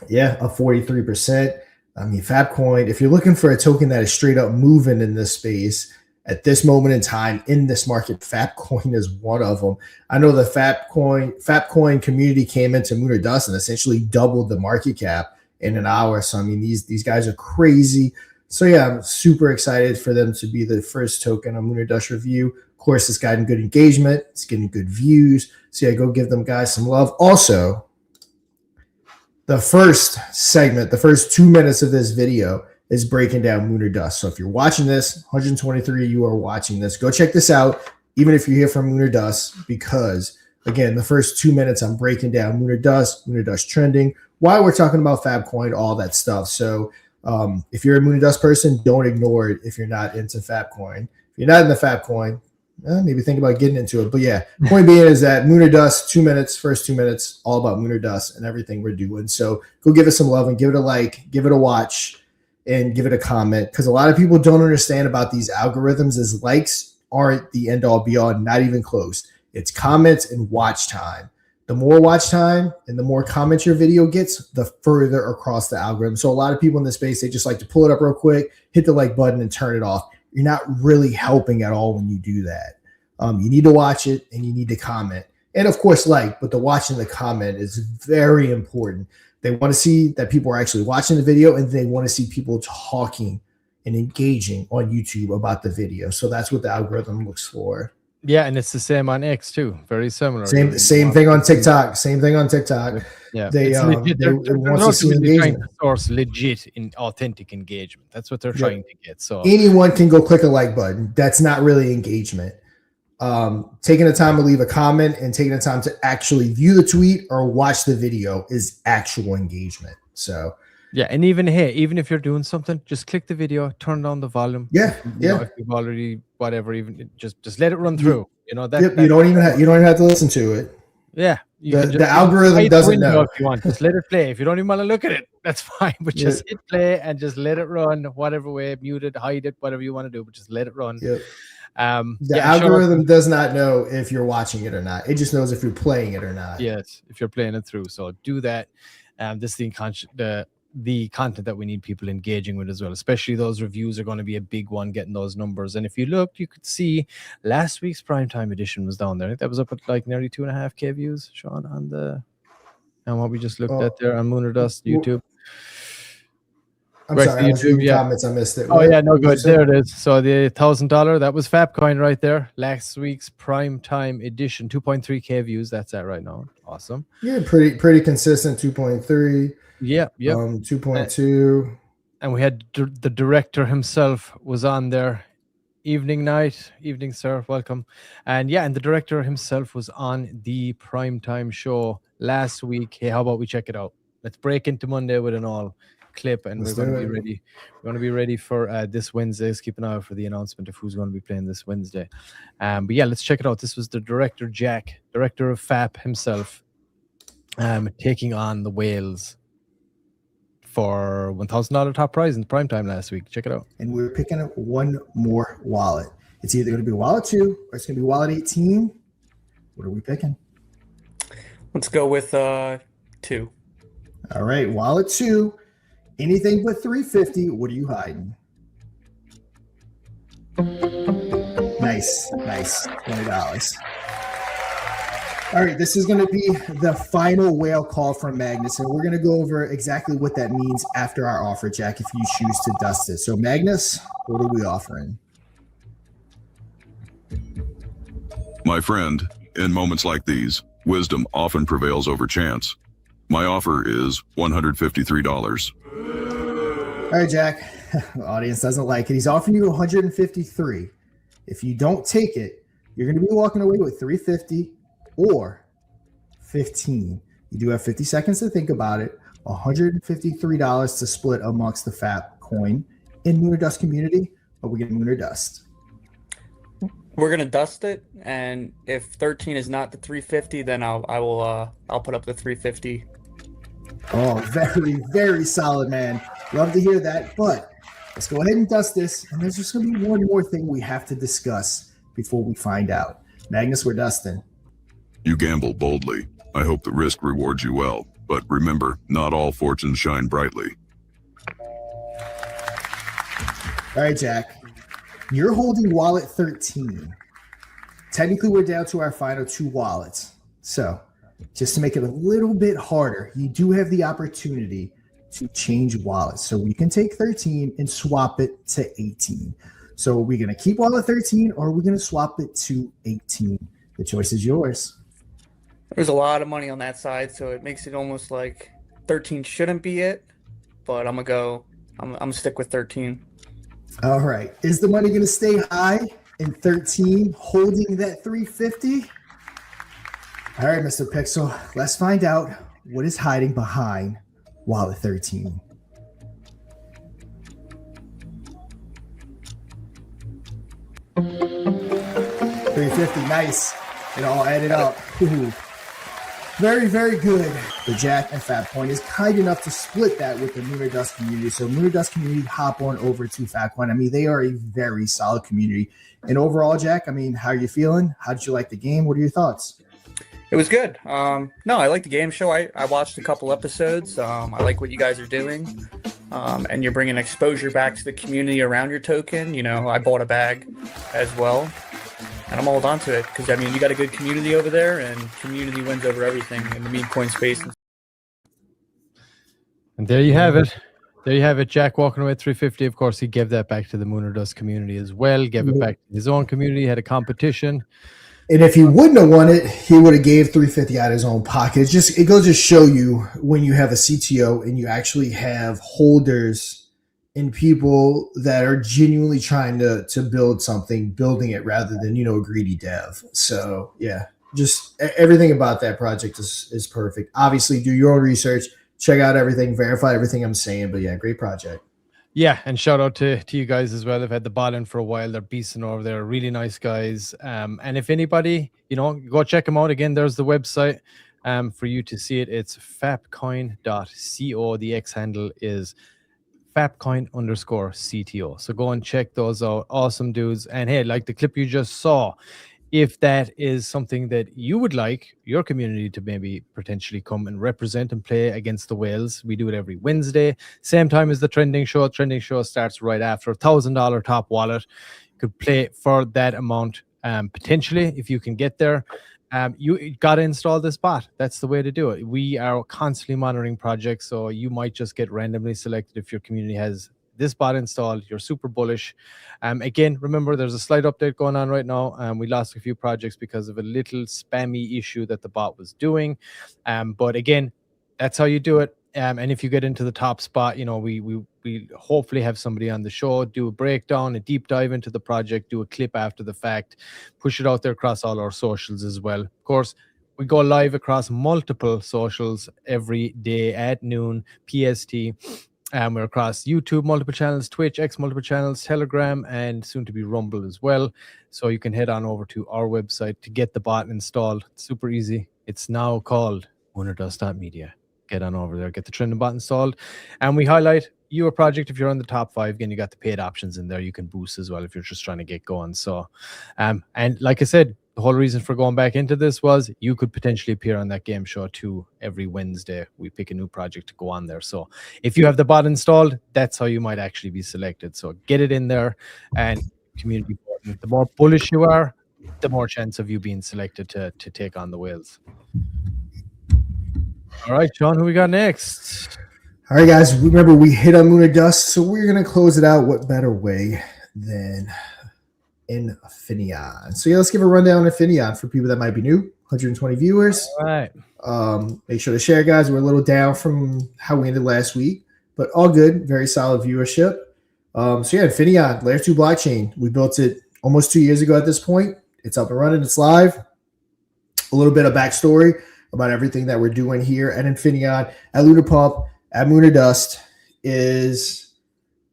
a 43%. I mean, Fapcoin, if you're looking for a token that is straight up moving in this space at this moment in time in this market, Fapcoin is one of them. I know the Fapcoin community came into Moon or Dust and essentially doubled the market cap in an hour. So I mean, these guys are crazy. So yeah, I'm super excited for them to be the first token on Moon or Dust review. Of course, it's gotten good engagement, it's getting good views. So yeah, go give them guys some love. Also, the first segment, the first 2 minutes of this video is breaking down Moon or Dust. So if you're watching this, 123 of you are watching this, go check this out, even if you're here from Moon or Dust, because again, the first 2 minutes I'm breaking down Moon or Dust trending, why we're talking about Fapcoin, all that stuff. So if you're a Moon or Dust person, don't ignore it if you're not into Fapcoin. If you're not in the Fapcoin, maybe think about getting into it. But yeah, point being is that Moon or Dust, 2 minutes, first 2 minutes, all about Moon or Dust and everything we're doing. So go give it some love and give it a like, give it a watch, and give it a comment. Because a lot of people don't understand about these algorithms is likes aren't the end all be all, not even close. It's comments and watch time. The more watch time and the more comments your video gets, the further across the algorithm. So a lot of people in this space, they just like to pull it up real quick, hit the like button and turn it off. You're not really helping at all when you do that. You need to watch it and you need to comment. And of course, but the watch and the comment is very important. They want to see that people are actually watching the video, and they want to see people talking and engaging on YouTube about the video. So that's what the algorithm looks for. Yeah, and it's the same on X too. Very similar. Same thing on TikTok. Same thing on TikTok. Yeah, they want to see engagement. Trying to source legit and authentic engagement. That's what they're trying to get. So anyone can go click a like button. That's not really engagement. Taking the time to leave a comment and taking the time to actually view the tweet or watch the video is actual engagement. So Yeah, and even if you're doing something, just click the video, turn down the volume. Yeah, If you've already whatever, even just let it run through. You know that. Yep, you don't even have to listen to it. Yeah, you The can just algorithm hide the doesn't window know. if you want. Just let it play. If you don't even want to look at it, that's fine. But just hit play and just let it run, whatever way, mute it, hide it, whatever you want to do. But just let it run. Yep. The algorithm does not know if you're watching it or not. It just knows if you're playing it or not. Yes, if you're playing it through. So do that. This is the content that we need people engaging with as well, especially those reviews are going to be a big one, getting those numbers. And if you looked, you could see last week's primetime edition was down there. I think that was up at like nearly 2.5K views, Sean, and what we just looked at there on Moon or Dust YouTube. I'm sorry, I was reading comments. I missed it. Oh, yeah, no good. There it is. So the $1,000, that was Fapcoin right there. Last week's primetime edition, 2.3K views. That's that right now. Awesome. Yeah, pretty consistent. 2.3. Yeah. 2.2. And we had the director himself was on there. Evening, sir. Welcome. And the director himself was on the primetime show last week. Hey, how about we check it out? Let's break into Monday with an all clip, and we're going to be ready. We're going to be ready for this Wednesday. Let's keep an eye out for the announcement of who's going to be playing this Wednesday. But let's check it out. This was the director, Jack, director of FAP himself, taking on the Whales for $1,000 top prize in the primetime last week. Check it out. And we're picking up one more wallet. It's either going to be wallet 2 or it's going to be wallet 18. What are we picking? Let's go with 2. All right, wallet 2. Anything but 350. What are you hiding? Nice. $20. All right, this is going to be the final whale call from Magnus, and we're going to go over exactly what that means after our offer, Jack, if you choose to dust it. So, Magnus, what are we offering? My friend, in moments like these, wisdom often prevails over chance. My offer is $153. All right, Jack. The audience doesn't like it. He's offering you $153. If you don't take it, you're going to be walking away with $350 or $15. You do have 50 seconds to think about it. $153 to split amongst the Fapcoin in Moon or Dust community, but we get Moon or Dust. We're gonna dust it, and if 13 is not the 350, then I'll put up the 350. Oh, very, very solid, man. Love to hear that. But let's go ahead and dust this. And there's just going to be one more thing we have to discuss before we find out. Magnus, we're dusting. You gamble boldly. I hope the risk rewards you well. But remember, not all fortunes shine brightly. All right, Jack. You're holding wallet 13. Technically, we're down to our final 2 wallets. So just to make it a little bit harder, you do have the opportunity to change wallets. So we can take 13 and swap it to 18. So are we going to keep wallet 13 or are we going to swap it to 18? The choice is yours. There's a lot of money on that side, so it makes it almost like 13 shouldn't be it, but I'm gonna stick with 13. All right. Is the money going to stay high in 13, holding that 350? All right, Mr. Pixel, let's find out what is hiding behind wallet 13. $350, nice. It all added up. Ooh. Very, very good. The Jack and Fapcoin is kind enough to split that with the Moon or Dust community. So Moon or Dust community, hop on over to Fapcoin. I mean, they are a very solid community. And overall, Jack, I mean, how are you feeling? How did you like the game? What are your thoughts? It was good. No, I like the game show. I watched a couple episodes. I like what you guys are doing. And you're bringing exposure back to the community around your token. You know, I bought a bag as well. And I'm all onto it because, I mean, you got a good community over there, and community wins over everything in the meme coin space. And there you have it. There you have it. Jack walking away at 350. Of course, he gave that back to the Moon or Dust community as well. Gave it back to his own community. Had a competition. And if he wouldn't have won it, he would have gave 350 out of his own pocket. It goes to show you when you have a CTO and you actually have holders and people that are genuinely trying to build something, building it rather than, a greedy dev. So yeah, just everything about that project is perfect. Obviously, do your own research, check out everything, verify everything I'm saying. But yeah, great project. Yeah, and shout out to you guys as well. They've had the bot in for a while. They're beasting over there. Really nice guys. And if anybody, go check them out. Again, there's the website for you to see it. It's fapcoin.co. The X handle is Fapcoin_CTO. So go and check those out. Awesome dudes. And hey, like the clip you just saw, if that is something that you would like your community to maybe potentially come and represent and play against the whales, we do it every Wednesday, same time as the trending show. Trending show starts right after. $1,000 top wallet. You could play for that amount potentially if you can get there. You got to install this bot. That's the way to do it. We are constantly monitoring projects, so you might just get randomly selected if your community has this bot installed. You're super bullish. Again, remember, there's a slight update going on right now. We lost a few projects because of a little spammy issue that the bot was doing. But again, that's how you do it. And if you get into the top spot, we hopefully have somebody on the show, do a breakdown, a deep dive into the project, do a clip after the fact, push it out there across all our socials as well. Of course, we go live across multiple socials every day at noon PST. We're across YouTube, multiple channels, Twitch, X multiple channels, Telegram, and soon to be Rumble as well. So you can head on over to our website to get the bot installed. It's super easy. It's now called winnerdust.media. Get on over there, get the trending bot installed. And we highlight your project if you're on the top 5. Again, you got the paid options in there. You can boost as well if you're just trying to get going. So, and like I said, the whole reason for going back into this was you could potentially appear on that game show too. Every Wednesday, we pick a new project to go on there. So if you have the bot installed, that's how you might actually be selected. So get it in there and community important. The more bullish you are, the more chance of you being selected to take on the whales. All right, Sean, who we got next? All right, guys. Remember, we hit on Moon or Dust, so we're going to close it out. What better way than Infinaeon? So yeah, let's give a rundown of Infinaeon for people that might be new. 120 viewers. All right. Make sure to share, guys. We're a little down from how we ended last week, but all good. Very solid viewership. So yeah, Infinaeon, layer 2 blockchain. We built it almost 2 years ago at this point. It's up and running. It's live. A little bit of backstory about everything that we're doing here at Infinaeon, at Lunar Pump, at Moon or Dust is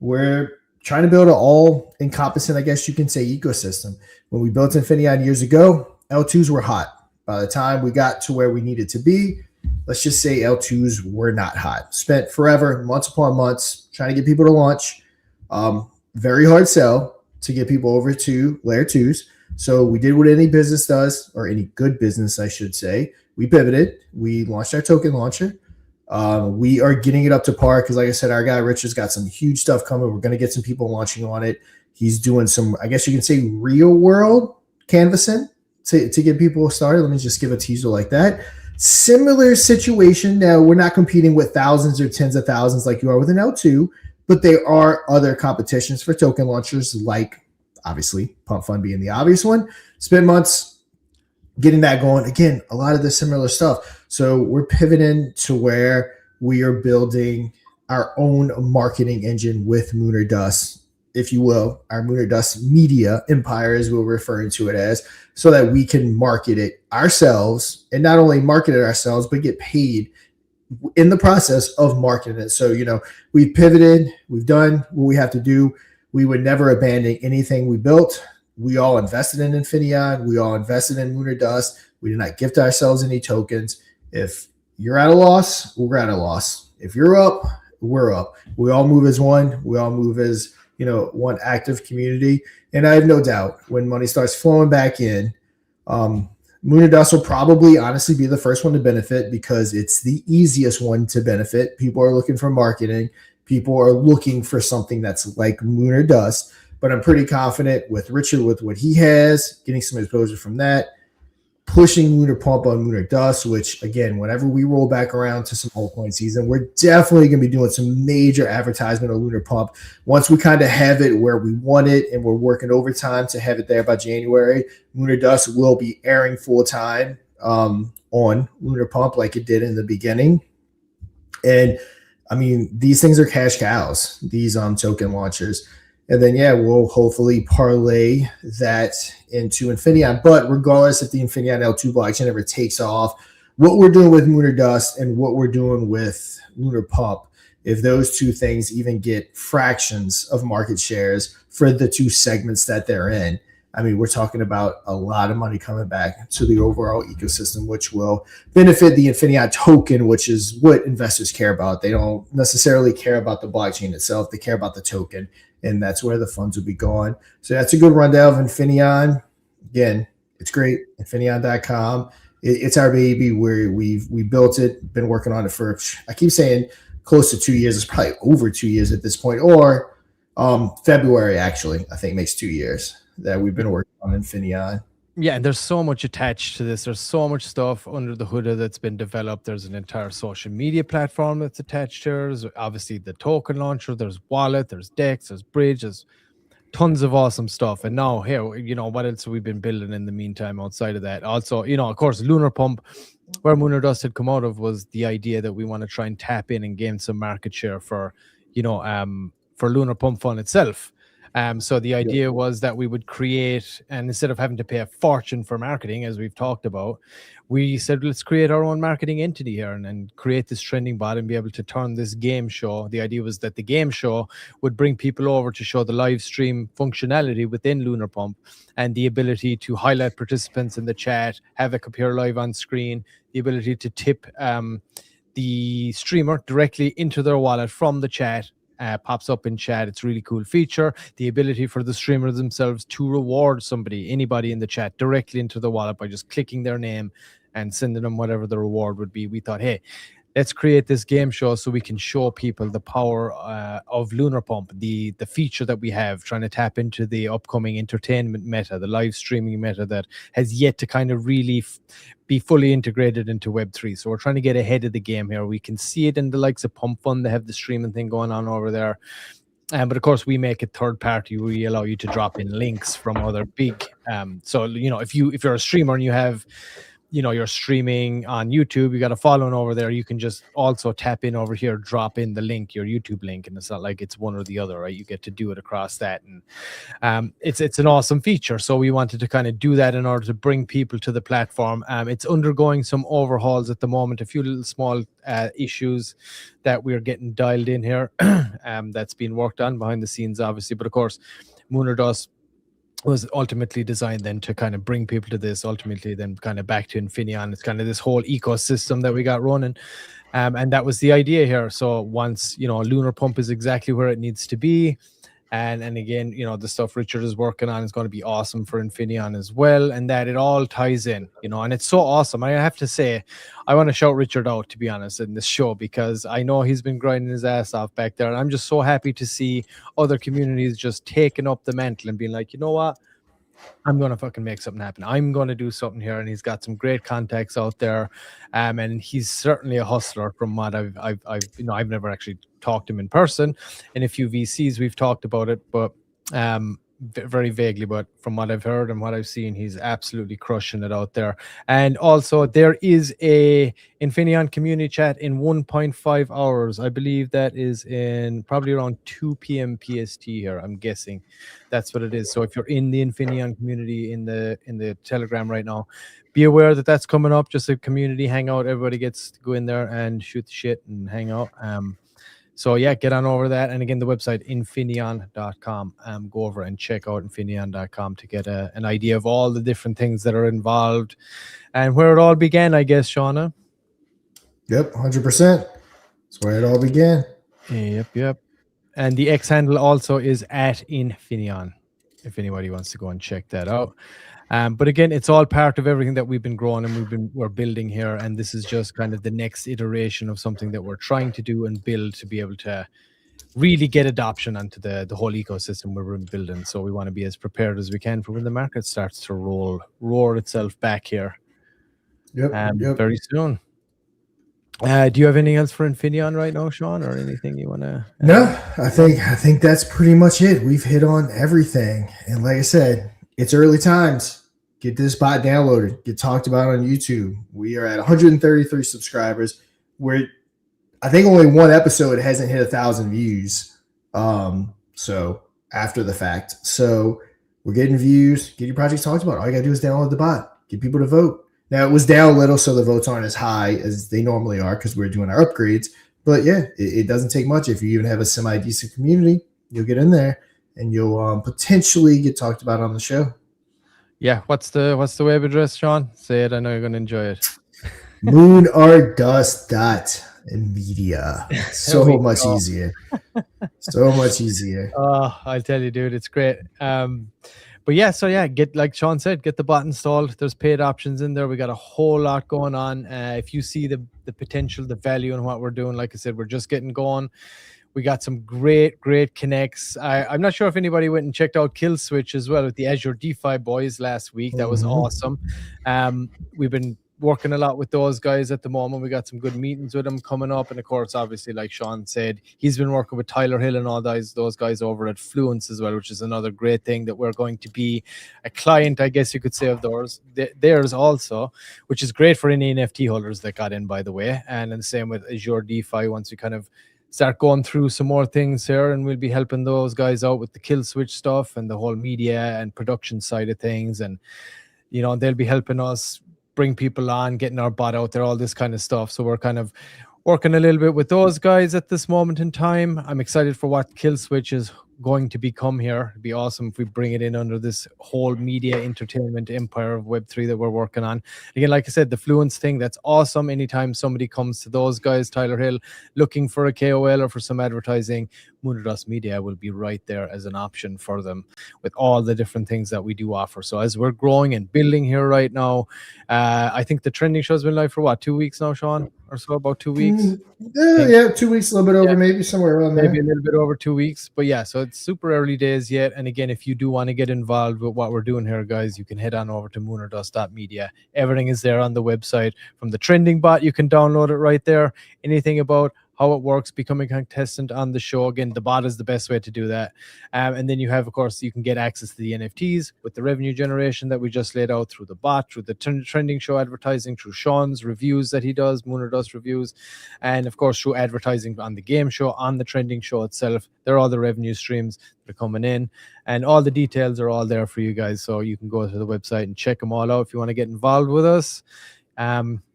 we're trying to build an all-encompassing, I guess you can say, ecosystem. When we built Infinaeon years ago, L2s were hot. By the time we got to where we needed to be, let's just say L2s were not hot. Spent forever, months upon months, trying to get people to launch. Very hard sell to get people over to layer 2s. So we did what any business does, or any good business, I should say. We pivoted. We launched our token launcher. We are getting it up to par because, like I said, our guy Richard's got some huge stuff coming. We're going to get some people launching on it. He's doing some, I guess you can say, real world canvassing to get people started. Let me just give a teaser like that. Similar situation. Now, we're not competing with thousands or tens of thousands like you are with an L2, but there are other competitions for token launchers, like obviously Pump Fund being the obvious one. Spend months getting that going. Again, a lot of the similar stuff. So we're pivoting to where we are building our own marketing engine with Moon or Dust, if you will, our Moon or Dust media empire, as we're referring to it as, so that we can market it ourselves, and not only market it ourselves, but get paid in the process of marketing it. So, we've pivoted, we've done what we have to do. We would never abandon anything we built. We all invested in Infinaeon. We all invested in Moon or Dust. We did not gift ourselves any tokens. If you're at a loss, we're at a loss. If you're up, we're up. We all move as one. We all move as, one active community. And I have no doubt when money starts flowing back in, Moon or Dust will probably honestly be the first one to benefit because it's the easiest one to benefit. People are looking for marketing. People are looking for something that's like Moon or Dust. But I'm pretty confident with Richard, with what he has, getting some exposure from that, pushing Lunar Pump on Moon or Dust, which, again, whenever we roll back around to some altcoin season, we're definitely going to be doing some major advertisement on Lunar Pump. Once we kind of have it where we want it and we're working overtime to have it there by January, Moon or Dust will be airing full-time on Lunar Pump like it did in the beginning. And, I mean, these things are cash cows, these token launchers. And then, we'll hopefully parlay that into Infinaeon. But regardless if the Infinaeon L2 blockchain ever takes off, what we're doing with Lunar Dust and what we're doing with Lunar Pump, if those two things even get fractions of market shares for the two segments that they're in, I mean, we're talking about a lot of money coming back to the overall ecosystem, which will benefit the Infinaeon token, which is what investors care about. They don't necessarily care about the blockchain itself. They care about the token, and that's where the funds will be going. So that's a good rundown of Infinaeon. Again, it's great. Infinaeon.com. It's our baby. We built it, been working on it for, I keep saying close to 2 years. It's probably over 2 years at this point, or February, actually, I think makes 2 years that we've been working on Infinaeon. Yeah, and there's so much attached to this. There's so much stuff under the hood that's been developed. There's an entire social media platform that's attached here. There's obviously the token launcher. There's wallet. There's DEX. There's bridge. There's tons of awesome stuff. And now here, what else have we been building in the meantime outside of that? Also, of course, Lunar Pump, where Lunar Dust had come out of, was the idea that we want to try and tap in and gain some market share for Lunar Pump Fund itself. So the idea was that we would create, and instead of having to pay a fortune for marketing, as we've talked about, we said, let's create our own marketing entity here and create this trending bot and be able to turn this game show. The idea was that the game show would bring people over to show the live stream functionality within Lunar Pump and the ability to highlight participants in the chat, have it appear live on screen, the ability to tip the streamer directly into their wallet from the chat. Pops up in chat. It's a really cool feature. The ability for the streamers themselves to reward anybody in the chat directly into the wallet by just clicking their name and sending them whatever the reward would be. We thought, hey, let's create this game show so we can show people the power of Lunar Pump, the feature that we have, trying to tap into the upcoming entertainment meta, the live streaming meta that has yet to kind of really be fully integrated into Web3. So we're trying to get ahead of the game here. We can see it in the likes of Pump Fund. They have the streaming thing going on over there. But of course, we make it third party. We allow you to drop in links from other big. So, if you're a streamer and you have, you're streaming on YouTube, you got a following over there, you can just also tap in over here, drop in the link, your YouTube link, and it's not like it's one or the other, right? You get to do it across that, and it's an awesome feature. So we wanted to kind of do that in order to bring people to the platform. It's undergoing some overhauls at the moment, a few little small issues that we're getting dialed in here. That's been worked on behind the scenes, obviously, but of course, Lunar Dust was ultimately designed then to kind of bring people to this, ultimately then kind of back to Infinaeon. It's kind of this whole ecosystem that we got running. And that was the idea here. So once, Lunar Pump is exactly where it needs to be. And again, the stuff Richard is working on is going to be awesome for Infinaeon as well. And that it all ties in, and it's so awesome. I have to say, I want to shout Richard out, to be honest, in this show, because I know he's been grinding his ass off back there. And I'm just so happy to see other communities just taking up the mantle and being like, you know what? I'm going to fucking make something happen. I'm going to do something here. And he's got some great contacts out there. And he's certainly a hustler from what I've never actually talked to him in person. In a few VCs, we've talked about it, but very vaguely, but from what I've heard and what I've seen, he's absolutely crushing it out there. And also there is a Infinaeon community chat in 1.5 hours. I believe that is in probably around 2 p.m. PST here. I'm guessing that's what it is. So if you're in the Infinaeon community in the Telegram right now, be aware that that's coming up. Just a community hangout. Everybody gets to go in there and shoot the shit and hang out. So yeah, get on over that. And again, the website, Infinaeon.com. Go over and check out Infinaeon.com to get an idea of all the different things that are involved and where it all began, I guess, Shauna. Yep, 100%. That's where it all began. Yep. And the X handle also is @Infinaeon, if anybody wants to go and check that out. But again, it's all part of everything that we've been growing and we're building here. And this is just kind of the next iteration of something that we're trying to do and build to be able to really get adoption onto the whole ecosystem we're building. So we want to be as prepared as we can for when the market starts to roar itself back here. Yep. Very soon. Do you have anything else for Infinaeon right now, Sean, or anything you want to? No, I think that's pretty much it. We've hit on everything. And like I said, it's early times. Get this bot downloaded. Get talked about on YouTube. We are at 133 subscribers. I think only one episode hasn't hit 1,000 views. So after the fact. So we're getting views. Get your projects talked about. All you gotta do is download the bot. Get people to vote. Now it was down a little, so the votes aren't as high as they normally are because we're doing our upgrades. But yeah, it doesn't take much. If you even have a semi-decent community, you'll get in there and you'll potentially get talked about on the show. Yeah, what's the web address, Sean? Say it. I know you're going to enjoy it. moonordust.media. So much easier. So much easier. Oh, I'll tell you, dude, it's great. But yeah, so yeah, get, like Sean said, get the bot installed. There's paid options in there. We got a whole lot going on. If you see the potential, the value in what we're doing, like I said, we're just getting going. We got some great connects. I'm not sure if anybody went and checked out Kill Switch as well with the Azure DeFi boys last week. That was awesome. We've been working a lot with those guys at the moment. We got some good meetings with them coming up. And of course, obviously, like Sean said, he's been working with Tyler Hill and all those guys over at Fluence as well, which is another great thing that we're going to be a client, I guess you could say, of theirs also, which is great for any NFT holders that got in, by the way. And then same with Azure DeFi once we kind of start going through some more things here, and we'll be helping those guys out with the Kill Switch stuff and the whole media and production side of things. And, you know, they'll be helping us bring people on, getting our bot out there, all this kind of stuff. So we're kind of working a little bit with those guys at this moment in time. I'm excited for what Kill Switch is going to become here. It'd be awesome if we bring it in under this whole media entertainment empire of Web3 that we're working on. Again, like I said, the Fluence thing, that's awesome. Anytime somebody comes to those guys, Tyler Hill, looking for a KOL or for some advertising, Moonerdust Media will be right there as an option for them with all the different things that we do offer. So as we're growing and building here right now, I think the trending show's been live for what, 2 weeks now, Sean? Or so, about 2 weeks? Yeah, 2 weeks, a little bit over, maybe somewhere around there. Maybe a little bit over 2 weeks. But yeah, so it's super early days yet. And again, if you do want to get involved with what we're doing here, guys, you can head on over to moonerdust.media. Everything is there on the website. From the trending bot, you can download it right there. Anything about how it works, becoming a contestant on the show. Again, the bot is the best way to do that. And then you have, of course, you can get access to the NFTs with the revenue generation that we just laid out through the bot, through the trending show advertising, through Sean's reviews that he does, Moonerdust reviews, and of course, through advertising on the game show, on the trending show itself. They're all the revenue streams that are coming in, and all the details are all there for you guys. So you can go to the website and check them all out if you want to get involved with us.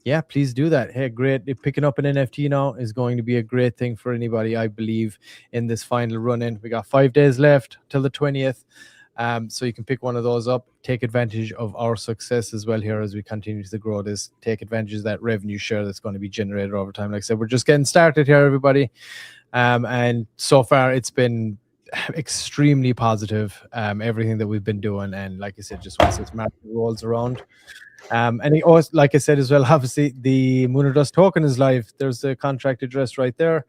Yeah, please do that. Hey, great. Picking up an NFT now is going to be a great thing for anybody, I believe, in this final run-in. We got 5 days left till the 20th. So you can pick one of those up, take advantage of our success as well here as we continue to grow this, take advantage of that revenue share that's going to be generated over time. Like I said, we're just getting started here, everybody. And so far it's been extremely positive, everything that we've been doing. And like I said, just once this market rolls around, and it also, like I said as well, obviously the Moonerdust token is live. There's the contract address right there.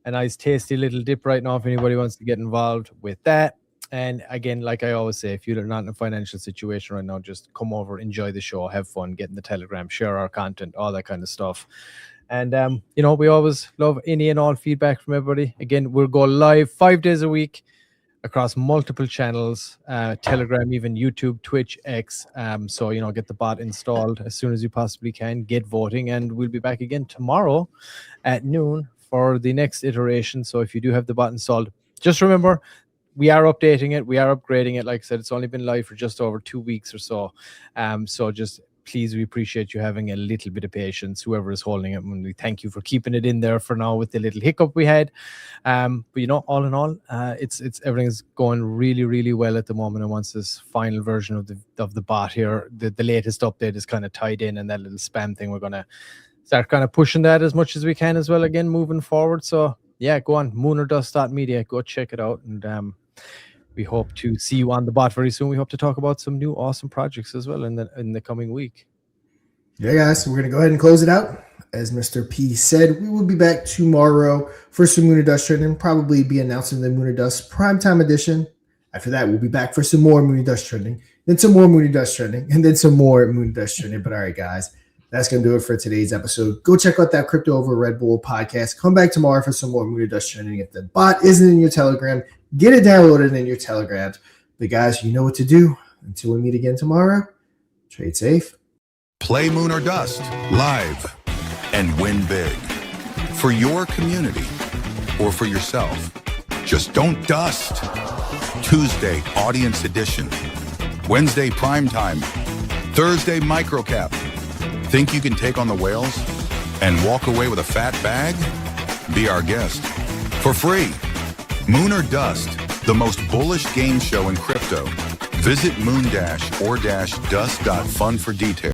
A nice tasty little dip right now if anybody wants to get involved with that. And again, like I always say, if you're not in a financial situation right now, just come over, enjoy the show, have fun, get in the Telegram, share our content, all that kind of stuff. And, you know, we always love any and all feedback from everybody. Again, we'll go live 5 days a week across multiple channels, Telegram, even YouTube, Twitch, X. So, you know, get the bot installed as soon as you possibly can, get voting, and we'll be back again tomorrow at noon for the next iteration. So if you do have the bot installed, just remember, we are updating it. We are upgrading it. Like I said, it's only been live for just over 2 weeks or so. So just please, we appreciate you having a little bit of patience, whoever is holding it. And we thank you for keeping it in there for now with the little hiccup we had. But, you know, all in all, it's everything's going really, really well at the moment. And once this final version of the bot here, the latest update is kind of tied in, and that little spam thing, we're going to start kind of pushing that as much as we can as well again moving forward. So, yeah, go on, moonerdust.media. Go check it out. And we hope to see you on the bot very soon. We hope to talk about some new awesome projects as well in the coming week. Yeah, guys, so we're going to go ahead and close it out. As Mr. P said, we will be back tomorrow for some Moonerdust trending, probably be announcing the Moonerdust Primetime Edition. After that, we'll be back for some more Moonerdust trending, then some more Moonerdust trending, and then some more Moonerdust trending. But all right, guys, that's going to do it for today's episode. Go check out that Crypto Over Red Bull podcast. Come back tomorrow for some more Moonerdust trending. If the bot isn't in your Telegram, get it downloaded in your Telegram. But guys, you know what to do. Until we meet again tomorrow, trade safe. Play Moonerdust live and win big for your community or for yourself. Just don't dust. Tuesday, audience edition. Wednesday, primetime. Thursday, microcap. Think you can take on the whales and walk away with a fat bag? Be our guest for free. Moon or Dust, the most bullish game show in crypto. Visit moon-or-dust.fun for details.